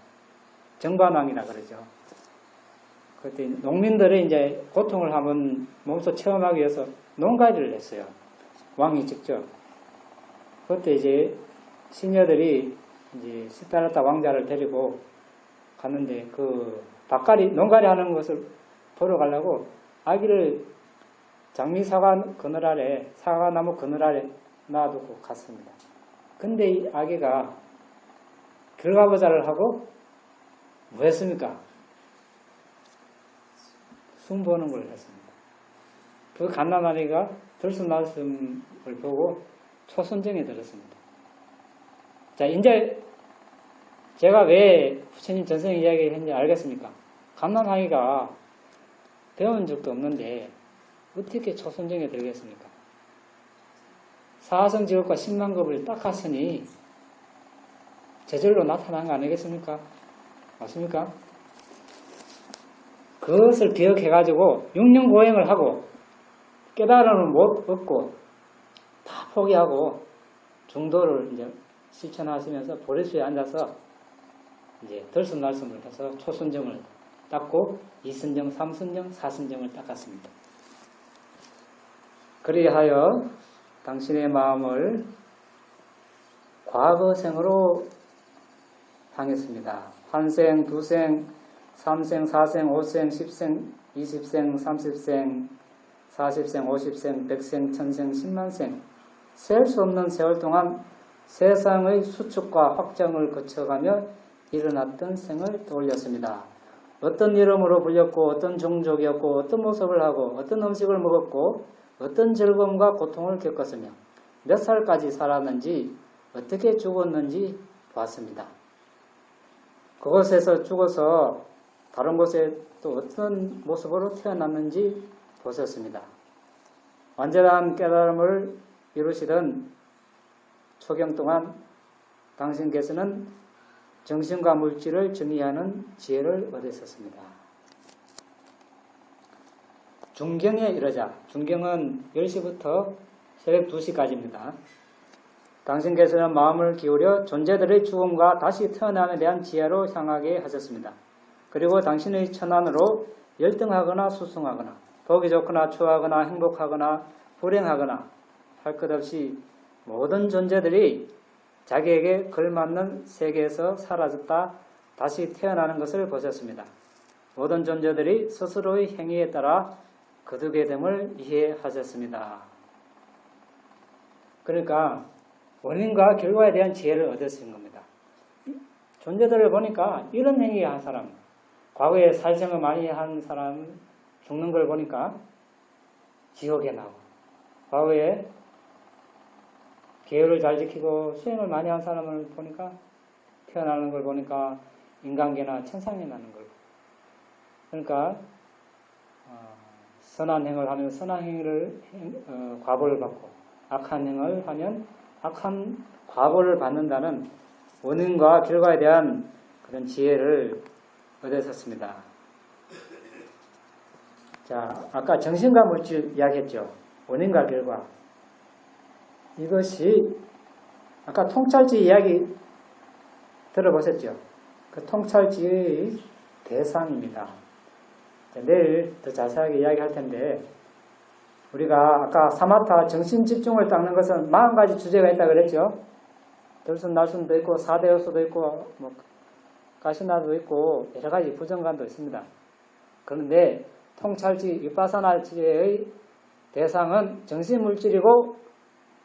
정반왕이라 그러죠. 그때 농민들의 이제 고통을 한번 몸소 체험하기 위해서 농가리를 했어요. 왕이 직접. 그때 이제 시녀들이 이제 시다르타 왕자를 데리고 갔는데 그 밭갈이, 농가리 하는 것을 보러 가려고 아기를 장미 사과나무 그늘 아래 놔두고 갔습니다. 근데 이 아기가 결과보자를 하고 뭐 했습니까? 숨 보는 걸 했습니다. 그 갓난아기가 들숨날숨을 보고 초선정에 들었습니다. 자, 이제 제가 왜 부처님 전생 이야기를 했는지 알겠습니까? 갓난아기가 배운 적도 없는데 어떻게 초선정에 들겠습니까? 사성지옥과 10만급을 닦았으니 저절로 나타난 거 아니겠습니까? 맞습니까? 그것을 기억해가지고 6년 고행을 하고 깨달음을 못 얻고 다 포기하고 중도를 이제 실천하시면서 보리수에 앉아서 이제 들숨날숨을 해서 초순정을 닦고 2순정, 3순정, 4순정을 닦았습니다. 그리하여 당신의 마음을 과거생으로 향했습니다. 한생, 두생, 3생, 4생, 5생, 10생, 20생, 30생, 40생, 50생, 100생, 1000생, 10만생 셀 수 없는 세월 동안 세상의 수축과 확장을 거쳐가며 일어났던 생을 떠올렸습니다. 어떤 이름으로 불렸고 어떤 종족이었고 어떤 모습을 하고 어떤 음식을 먹었고 어떤 즐거움과 고통을 겪었으며 몇 살까지 살았는지 어떻게 죽었는지 보았습니다. 그곳에서 죽어서 다른 곳에 또 어떤 모습으로 태어났는지 보셨습니다. 완전한 깨달음을 이루시던 초경 동안 당신께서는 정신과 물질을 정의하는 지혜를 얻으셨습니다. 중경에 이르자, 중경은 10시부터 새벽 2시까지입니다. 당신께서는 마음을 기울여 존재들의 죽음과 다시 태어남에 대한 지혜로 향하게 하셨습니다. 그리고 당신의 천안으로 열등하거나 수승하거나 보기 좋거나 추하거나 행복하거나 불행하거나 할 것 없이 모든 존재들이 자기에게 걸맞는 세계에서 사라졌다 다시 태어나는 것을 보셨습니다. 모든 존재들이 스스로의 행위에 따라 거두게 됨을 이해하셨습니다. 그러니까 원인과 결과에 대한 지혜를 얻으신 겁니다. 존재들을 보니까 이런 행위 한 사람, 과거에 살생을 많이 한 사람 죽는 걸 보니까 지옥에 나오고, 과거에 계율을 잘 지키고 수행을 많이 한 사람을 보니까 태어나는 걸 보니까 인간계나 천상에 나는 걸. 그러니까 선한 행을 하면 선한 행위를 과보를 받고 악한 행을 하면 악한 과보를 받는다는 원인과 결과에 대한 그런 지혜를 얻으셨습니다. 자, 아까 정신과 물질 이야기했죠. 원인과 결과. 이것이 아까 통찰지 이야기 들어보셨죠? 그 통찰지의 대상입니다. 자, 내일 더 자세하게 이야기할 텐데 우리가 아까 사마타 정신집중을 닦는 것은 40가지 주제가 있다고 그랬죠? 들숨날숨도 있고 사대요소도 있고 뭐 가시나도 있고 여러 가지 부정관도 있습니다. 그런데 통찰지 위파사나지의 대상은 정신물질이고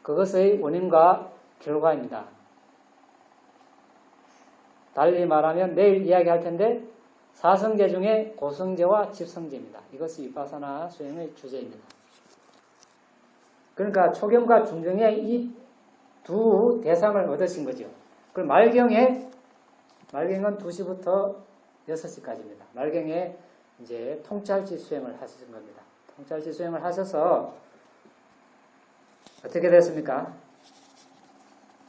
그것의 원인과 결과입니다. 달리 말하면 내일 이야기할 텐데 사성제 중에 고성제와 집성제입니다. 이것이 위파사나 수행의 주제입니다. 그러니까 초경과 중경에 이 두 대상을 얻으신 거죠. 그리고 말경은 2시부터 6시까지입니다. 말경에 이제 통찰지 수행을 하신 겁니다. 통찰지 수행을 하셔서 어떻게 됐습니까?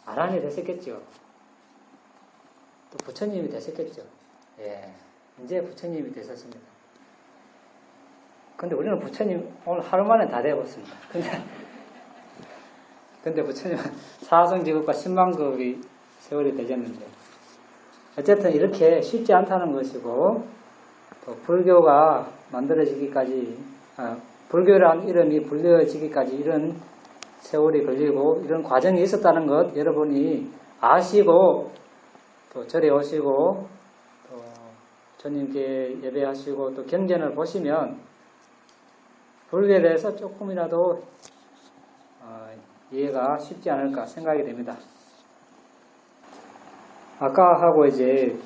아란이 되셨겠죠. 또 부처님이 되셨겠죠. 예, 이제 부처님이 되셨습니다. 근데 우리는 부처님 오늘 하루 만에 다 되어봤습니다. 근데 부처님은 사성지급과 10만급이 세월이 되셨는데 어쨌든 이렇게 쉽지 않다는 것이고 또 불교가 만들어지기까지, 불교라는 이름이 불려지기까지 이런 세월이 걸리고 이런 과정이 있었다는 것 여러분이 아시고 또 절에 오시고 또 주님께 예배하시고 또 경전을 보시면 불교에 대해서 조금이라도 이해가 쉽지 않을까 생각이 됩니다. 아까 하고 이제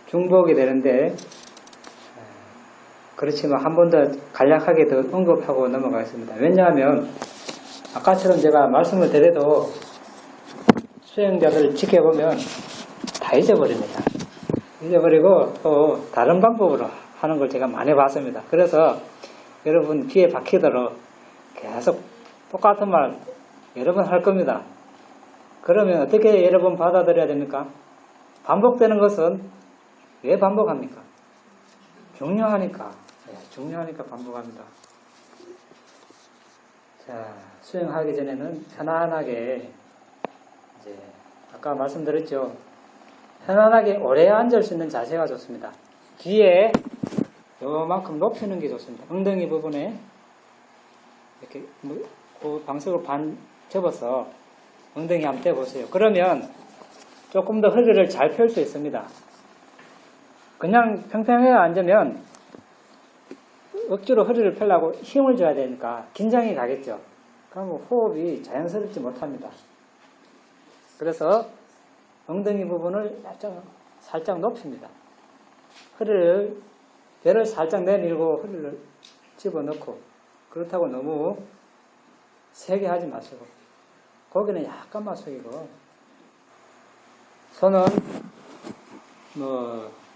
중복이 되는데 그렇지만 한 번 더 간략하게 더 언급하고 넘어가겠습니다. 왜냐하면 아까처럼 제가 말씀을 드려도 수행자들을 지켜보면 다 잊어버립니다. 잊어버리고 또 다른 방법으로 하는 걸 제가 많이 봤습니다. 그래서 여러분 귀에 박히도록 계속 똑같은 말 여러 번 할 겁니다. 그러면 어떻게 여러 번 받아들여야 됩니까? 반복되는 것은 왜 반복합니까? 중요하니까. 중요하니까 반복합니다. 자, 수행하기 전에는 편안하게, 이제, 아까 말씀드렸죠. 편안하게 오래 앉을 수 있는 자세가 좋습니다. 귀에 요만큼 높이는 게 좋습니다. 엉덩이 부분에 이렇게 그 방석을 반 접어서 엉덩이 한번 떼보세요. 그러면 조금 더 허리를 잘 펼 수 있습니다. 그냥 평평하게 앉으면 억지로 허리를 펴려고 힘을 줘야 되니까 긴장이 가겠죠. 그러면 호흡이 자연스럽지 못합니다. 그래서 엉덩이 부분을 살짝 높입니다. 허리를, 배를 살짝 내밀고 허리를 집어넣고, 그렇다고 너무 세게 하지 마시고, 고개는 약간만 숙이고, 손은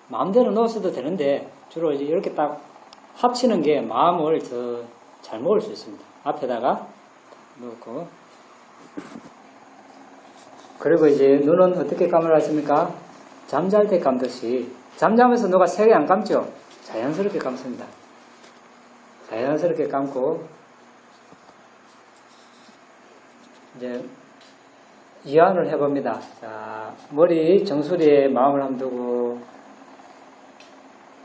마음대로 넣으셔도 되는데, 주로 이제 이렇게 딱 합치는 게 마음을 더 잘 먹을 수 있습니다. 앞에다가 넣고, 그리고 이제 눈은 어떻게 감으라 하십니까? 잠잘 때 감듯이. 잠자면서 누가 세게 안 감죠? 자연스럽게 감습니다. 자연스럽게 감고, 이제 이완을 해봅니다. 자, 머리 정수리에 마음을 한번 두고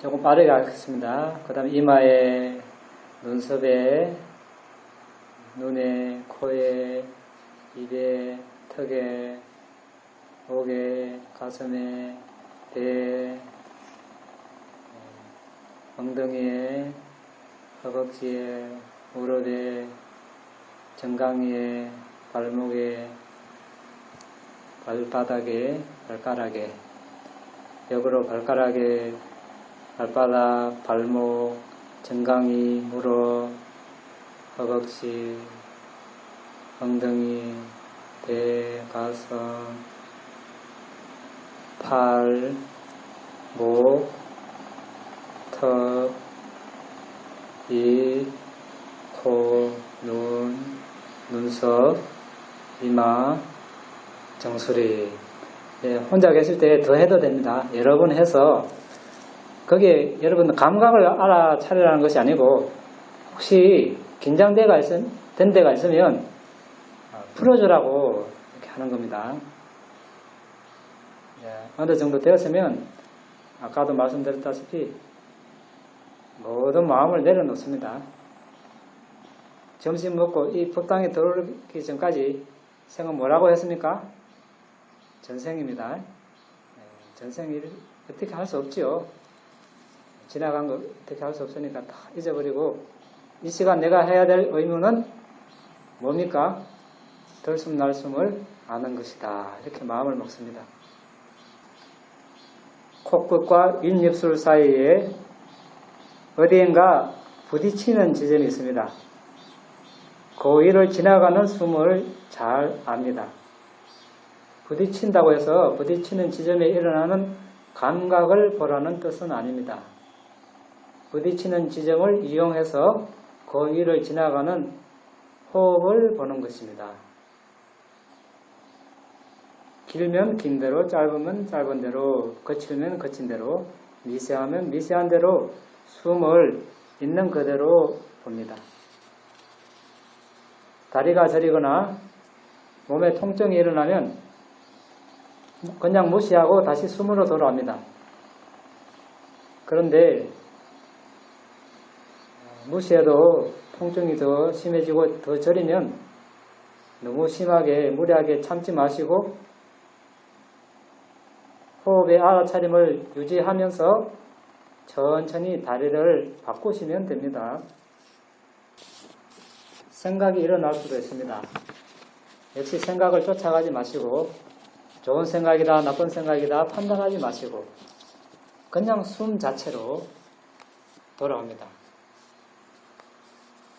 조금 빠르게 하겠습니다. 그 다음에 이마에, 눈썹에, 눈에, 코에, 입에, 턱에, 목에, 가슴에, 배에, 엉덩이에, 허벅지에, 무릎에, 정강이에, 발목에, 발바닥에, 발가락에, 역으로 발가락에, 발바닥, 발목, 정강이, 무릎, 허벅지, 엉덩이, 배, 가슴, 팔, 목, 턱, 입, 코, 눈, 눈썹, 이마, 정수리. 네, 혼자 계실 때 더 해도 됩니다. 여러 번 해서 거기에 여러분 감각을 알아차리라는 것이 아니고 혹시 긴장된 데가 있으면 풀어주라고 이렇게 하는 겁니다. 네, 어느 정도 되었으면 아까도 말씀드렸다시피 모든 마음을 내려놓습니다. 점심 먹고 이 법당에 들어오기 전까지 생은 뭐라고 했습니까? 전생입니다. 전생일 어떻게 할 수 없지요. 지나간 거 어떻게 할 수 없으니까 다 잊어버리고 이 시간 내가 해야 될 의무는 뭡니까? 들숨날숨을 아는 것이다. 이렇게 마음을 먹습니다. 콧끝과 윗입술 사이에 어디엔가 부딪히는 지점이 있습니다. 그 위를 지나가는 숨을 잘 압니다. 부딪힌다고 해서 부딪히는 지점에 일어나는 감각을 보라는 뜻은 아닙니다. 부딪히는 지점을 이용해서 그 위를 지나가는 호흡을 보는 것입니다. 길면 긴 대로, 짧으면 짧은 대로, 거칠면 거친 대로, 미세하면 미세한 대로 숨을 있는 그대로 봅니다. 다리가 저리거나 몸에 통증이 일어나면 그냥 무시하고 다시 숨으로 돌아옵니다. 그런데 무시해도 통증이 더 심해지고 더 저리면 너무 심하게 무리하게 참지 마시고 호흡의 알아차림을 유지하면서 천천히 다리를 바꾸시면 됩니다. 생각이 일어날 수도 있습니다. 역시 생각을 쫓아가지 마시고 좋은 생각이다 나쁜 생각이다 판단하지 마시고 그냥 숨 자체로 돌아옵니다.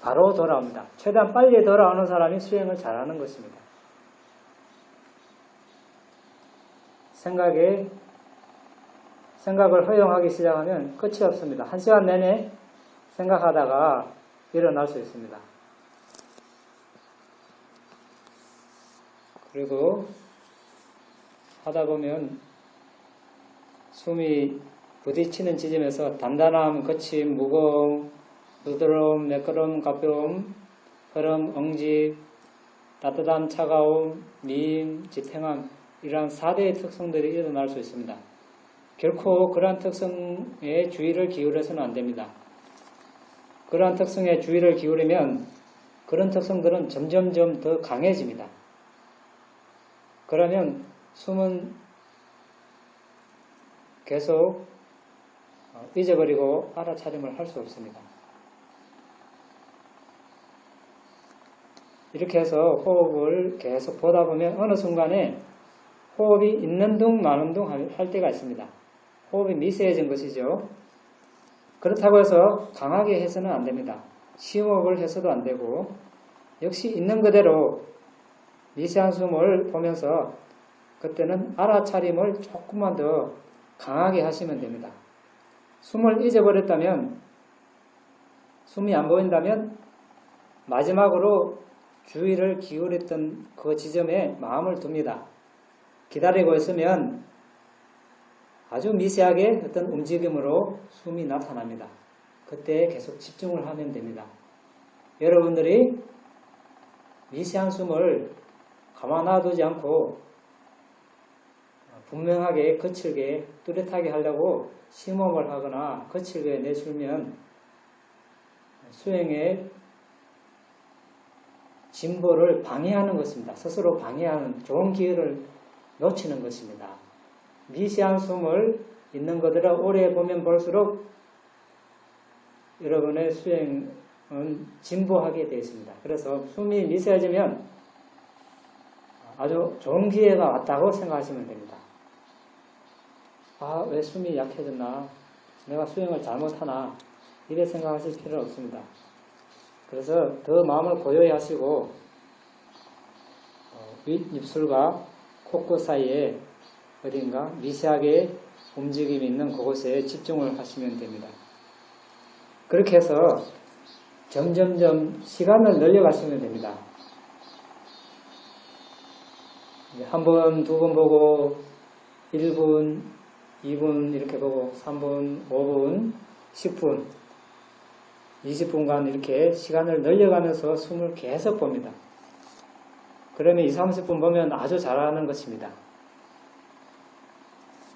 바로 돌아옵니다. 최대한 빨리 돌아오는 사람이 수행을 잘하는 것입니다. 생각을 허용하기 시작하면 끝이 없습니다. 1시간 내내 생각하다가 일어날 수 있습니다. 그리고 하다 보면 숨이 부딪히는 지점에서 단단함, 거침, 무거움, 부드러움, 매끄러움, 가벼움, 흐름, 응집, 따뜻함, 차가움, 미임, 지탱함 이러한 4대의 특성들이 일어날 수 있습니다. 결코 그러한 특성에 주의를 기울여서는 안 됩니다. 그러한 특성에 주의를 기울이면 그런 특성들은 점점점 더 강해집니다. 그러면 숨은 계속 잊어버리고 알아차림을 할 수 없습니다. 이렇게 해서 호흡을 계속 보다 보면 어느 순간에 호흡이 있는 둥 마는 둥 할 때가 있습니다. 호흡이 미세해진 것이죠. 그렇다고 해서 강하게 해서는 안 됩니다. 심호흡을 해서도 안 되고 역시 있는 그대로 미세한 숨을 보면서 그때는 알아차림을 조금만 더 강하게 하시면 됩니다. 숨을 잊어버렸다면 숨이 안 보인다면 마지막으로 주의를 기울였던 그 지점에 마음을 둡니다. 기다리고 있으면 아주 미세하게 어떤 움직임으로 숨이 나타납니다. 그때 계속 집중을 하면 됩니다. 여러분들이 미세한 숨을 가만 놔두지 않고 분명하게 거칠게 뚜렷하게 하려고 심호흡을 하거나 거칠게 내쉬면 수행의 진보를 방해하는 것입니다. 스스로 방해하는 좋은 기회를 놓치는 것입니다. 미세한 숨을 있는 그대로 오래 보면 볼수록 여러분의 수행은 진보하게 되어 있습니다. 그래서 숨이 미세해지면 아주 좋은 기회가 왔다고 생각하시면 됩니다. 아, 왜 숨이 약해졌나? 내가 수행을 잘못하나? 이래 생각하실 필요는 없습니다. 그래서 더 마음을 고요히 하시고 윗입술과 코끝 사이에 어딘가 미세하게 움직임이 있는 그곳에 집중을 하시면 됩니다. 그렇게 해서 점점점 시간을 늘려가시면 됩니다. 한 번, 두 번 보고 1분, 2분 이렇게 보고 3분, 5분, 10분, 20분간 이렇게 시간을 늘려가면서 숨을 계속 봅니다. 그러면 20, 30분 보면 아주 잘하는 것입니다.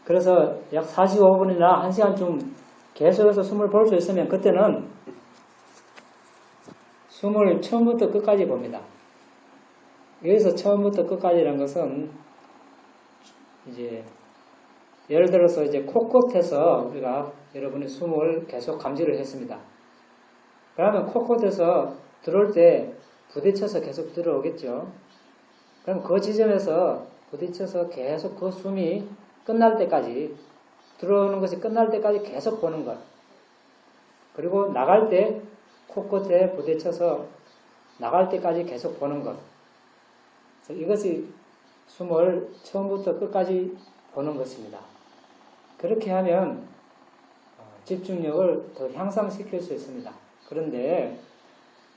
그래서 약 45분이나 1시간쯤 계속해서 숨을 볼 수 있으면 그때는 숨을 처음부터 끝까지 봅니다. 여기서 처음부터 끝까지라는 것은 이제 예를 들어서 이제 코끝에서 우리가 여러분이 숨을 계속 감지를 했습니다. 그러면 코끝에서 들어올 때 부딪혀서 계속 들어오겠죠. 그럼 그 지점에서 부딪혀서 계속 그 숨이 끝날 때까지 들어오는 것이 끝날 때까지 계속 보는 것. 그리고 나갈 때 코끝에 부딪혀서 나갈 때까지 계속 보는 것. 이것이 숨을 처음부터 끝까지 보는 것입니다. 그렇게 하면 집중력을 더 향상시킬 수 있습니다. 그런데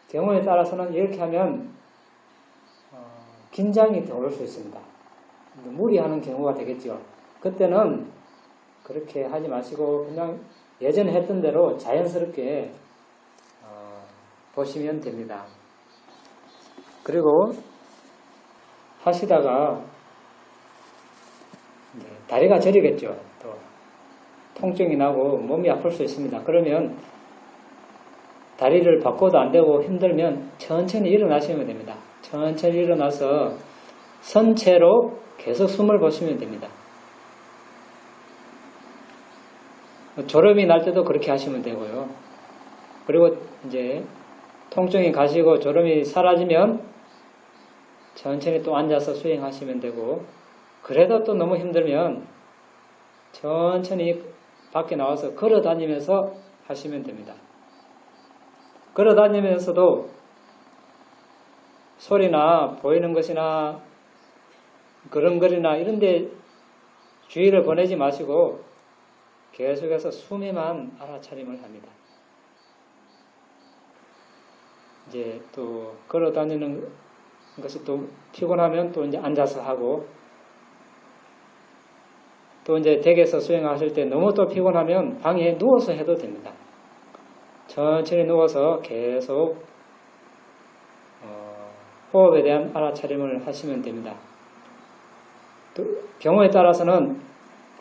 경우에 따라서는 이렇게 하면 긴장이 더 올 수 있습니다. 무리하는 경우가 되겠죠. 그때는 그렇게 하지 마시고 그냥 예전에 했던 대로 자연스럽게 보시면 됩니다. 그리고 하시다가 다리가 저리겠죠. 또 통증이 나고 몸이 아플 수 있습니다. 그러면 다리를 바꿔도 안 되고 힘들면 천천히 일어나시면 됩니다. 천천히 일어나서 선체로 계속 숨을 보시면 됩니다. 졸음이 날 때도 그렇게 하시면 되고요. 그리고 이제 통증이 가시고 졸음이 사라지면 천천히 또 앉아서 수행하시면 되고, 그래도 또 너무 힘들면 천천히 밖에 나와서 걸어 다니면서 하시면 됩니다. 걸어 다니면서도 소리나 보이는 것이나 그런거리나 이런 데 주의를 보내지 마시고 계속해서 숨에만 알아차림을 합니다. 이제 또 걸어 다니는 것이 또 피곤하면 또 이제 앉아서 하고, 또 이제 댁에서 수행하실 때 너무 또 피곤하면 방에 누워서 해도 됩니다. 천천히 누워서 계속 호흡에 대한 알아차림을 하시면 됩니다. 또 경우에 따라서는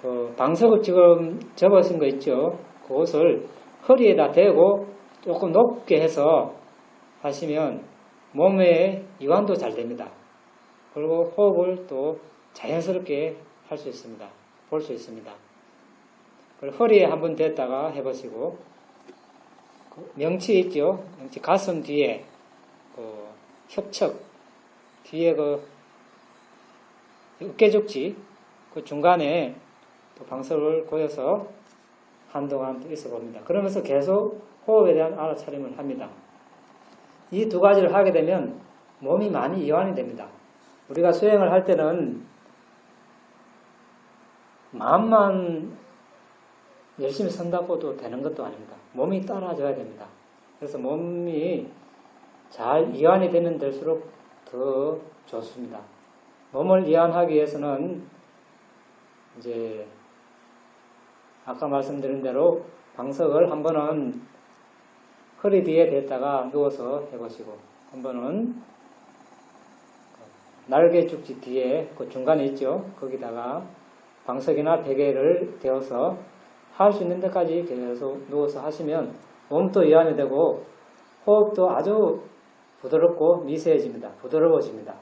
그 방석을 지금 접으신 거 있죠? 그것을 허리에다 대고 조금 높게 해서 하시면 몸의 이완도 잘 됩니다. 그리고 호흡을 또 자연스럽게 할 수 있습니다. 볼 수 있습니다. 그리고 허리에 한번 댔다가 해보시고, 명치 있죠? 명치 가슴 뒤에 협척 뒤에 어깨죽지 그 중간에 또 방석을 고여서 한동안 또 있어 봅니다. 그러면서 계속 호흡에 대한 알아차림을 합니다. 이 두 가지를 하게 되면 몸이 많이 이완이 됩니다. 우리가 수행을 할 때는 마음만 열심히 선다고도 되는 것도 아닙니다. 몸이 따라줘야 됩니다. 그래서 몸이 잘 이완이 되면 될수록 더 좋습니다. 몸을 이완하기 위해서는 이제 아까 말씀드린 대로 방석을 한 번은 허리 뒤에 댔다가 누워서 해보시고, 한 번은 날개 죽지 뒤에 그 중간에 있죠. 거기다가 방석이나 베개를 대어서 할 수 있는 데까지 계속 누워서 하시면 몸도 이완이 되고 호흡도 아주 부드럽고 미세해집니다. 부드러워집니다.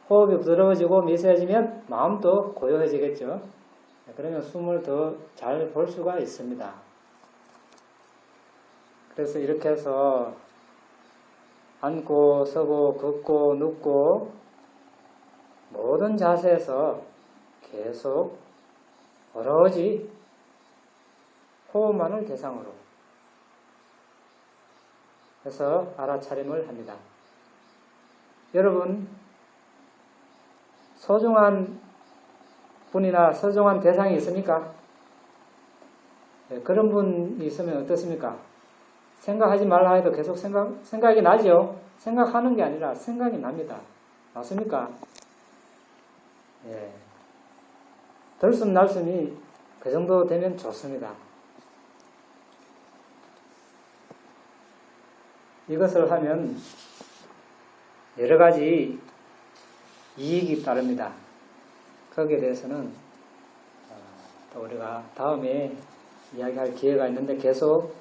호흡이 부드러워지고 미세해지면 마음도 고요해지겠죠. 그러면 숨을 더 잘 볼 수가 있습니다. 그래서 이렇게 해서 앉고 서고 걷고 눕고 모든 자세에서 계속 오로지 호흡만을 대상으로 해서 알아차림을 합니다. 여러분, 소중한 분이나 소중한 대상이 있습니까? 네, 그런 분이 있으면 어떻습니까? 생각하지 말라 해도 계속 생각이 나죠? 생각하는 게 아니라 생각이 납니다. 맞습니까? 예. 들숨 날숨이 그 정도 되면 좋습니다. 이것을 하면 여러 가지 이익이 따릅니다. 거기에 대해서는 또 우리가 다음에 이야기할 기회가 있는데 계속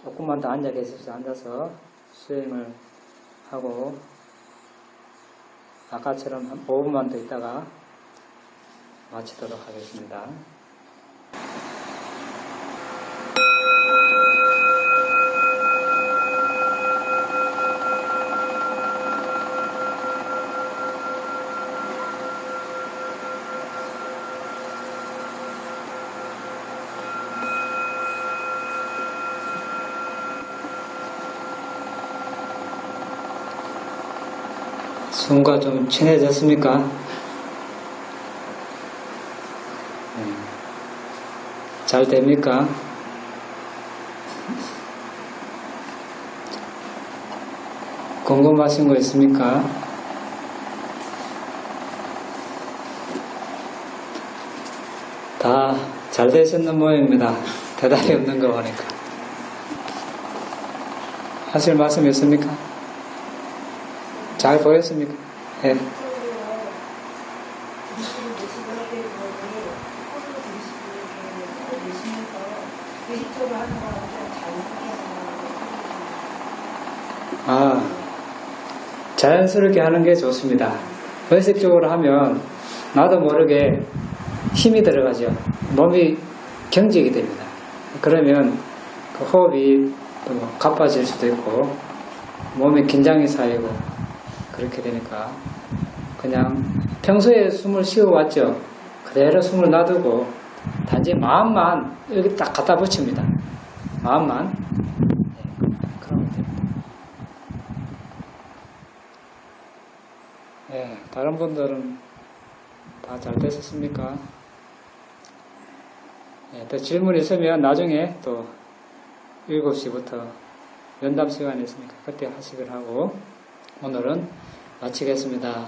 조금만 더 앉아 계십시오. 앉아서 수행을 하고 아까처럼 한 5분만 더 있다가 마치도록 하겠습니다. 숨과 좀 친해졌습니까? 잘 됩니까? 궁금하신 거 있습니까? 다 잘 되셨는 모양입니다. 대답이 없는 거 보니까. 하실 말씀 있습니까? 잘 보였습니까? 예. 내시면서 의식적으로 하는 거랑 좀 자연스럽게 하는 거랑 자연스럽게 하는 게 좋습니다. 의식적으로 하면 나도 모르게 힘이 들어가죠. 몸이 경직이 됩니다. 그러면 그 호흡이 또 가빠질 수도 있고 몸에 긴장이 쌓이고 그렇게 되니까 그냥 평소에 숨을 쉬어왔죠. 그대로 숨을 놔두고 단지 마음만 여기 딱 갖다 붙입니다. 마음만. 그러면 됩니다. 다른 분들은 다 잘 되셨습니까? 또 질문 있으면 나중에 또 7시부터 면담 시간이 있으니까 그때 하식을 하고 오늘은 마치겠습니다.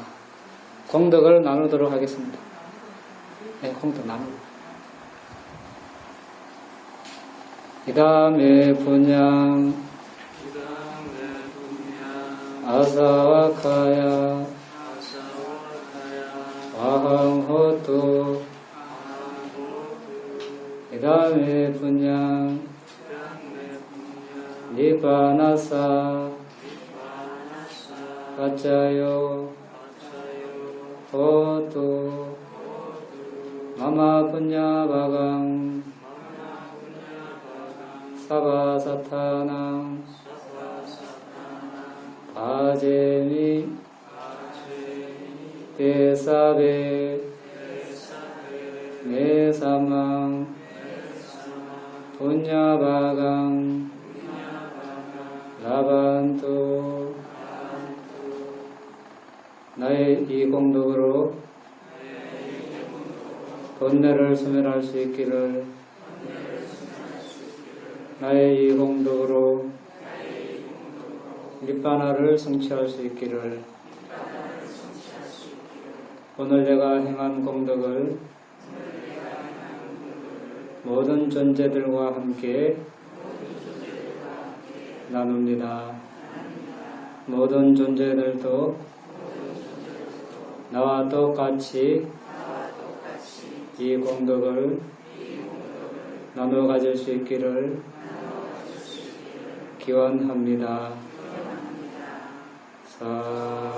공덕을 나누도록 하겠습니다. 공덕 나누고. 이 다음에 분양 아사와카야 와항호투 이 다음에 분양 니바나사 가짜요 호투 마마 분야바강 사바사타낭 바제미 데사베 네사망 분야바강 라반투 나의 이 공덕으로 번뇌를 소멸할 수 있기를 나의 이 공덕으로 니바나를 성취할 수 있기를 오늘 내가 행한 공덕을 모든 존재들과 함께 나눕니다. 모든 존재들도 나와 똑같이 이 공덕을 나눠 가질 수 있기를 기원합니다. 사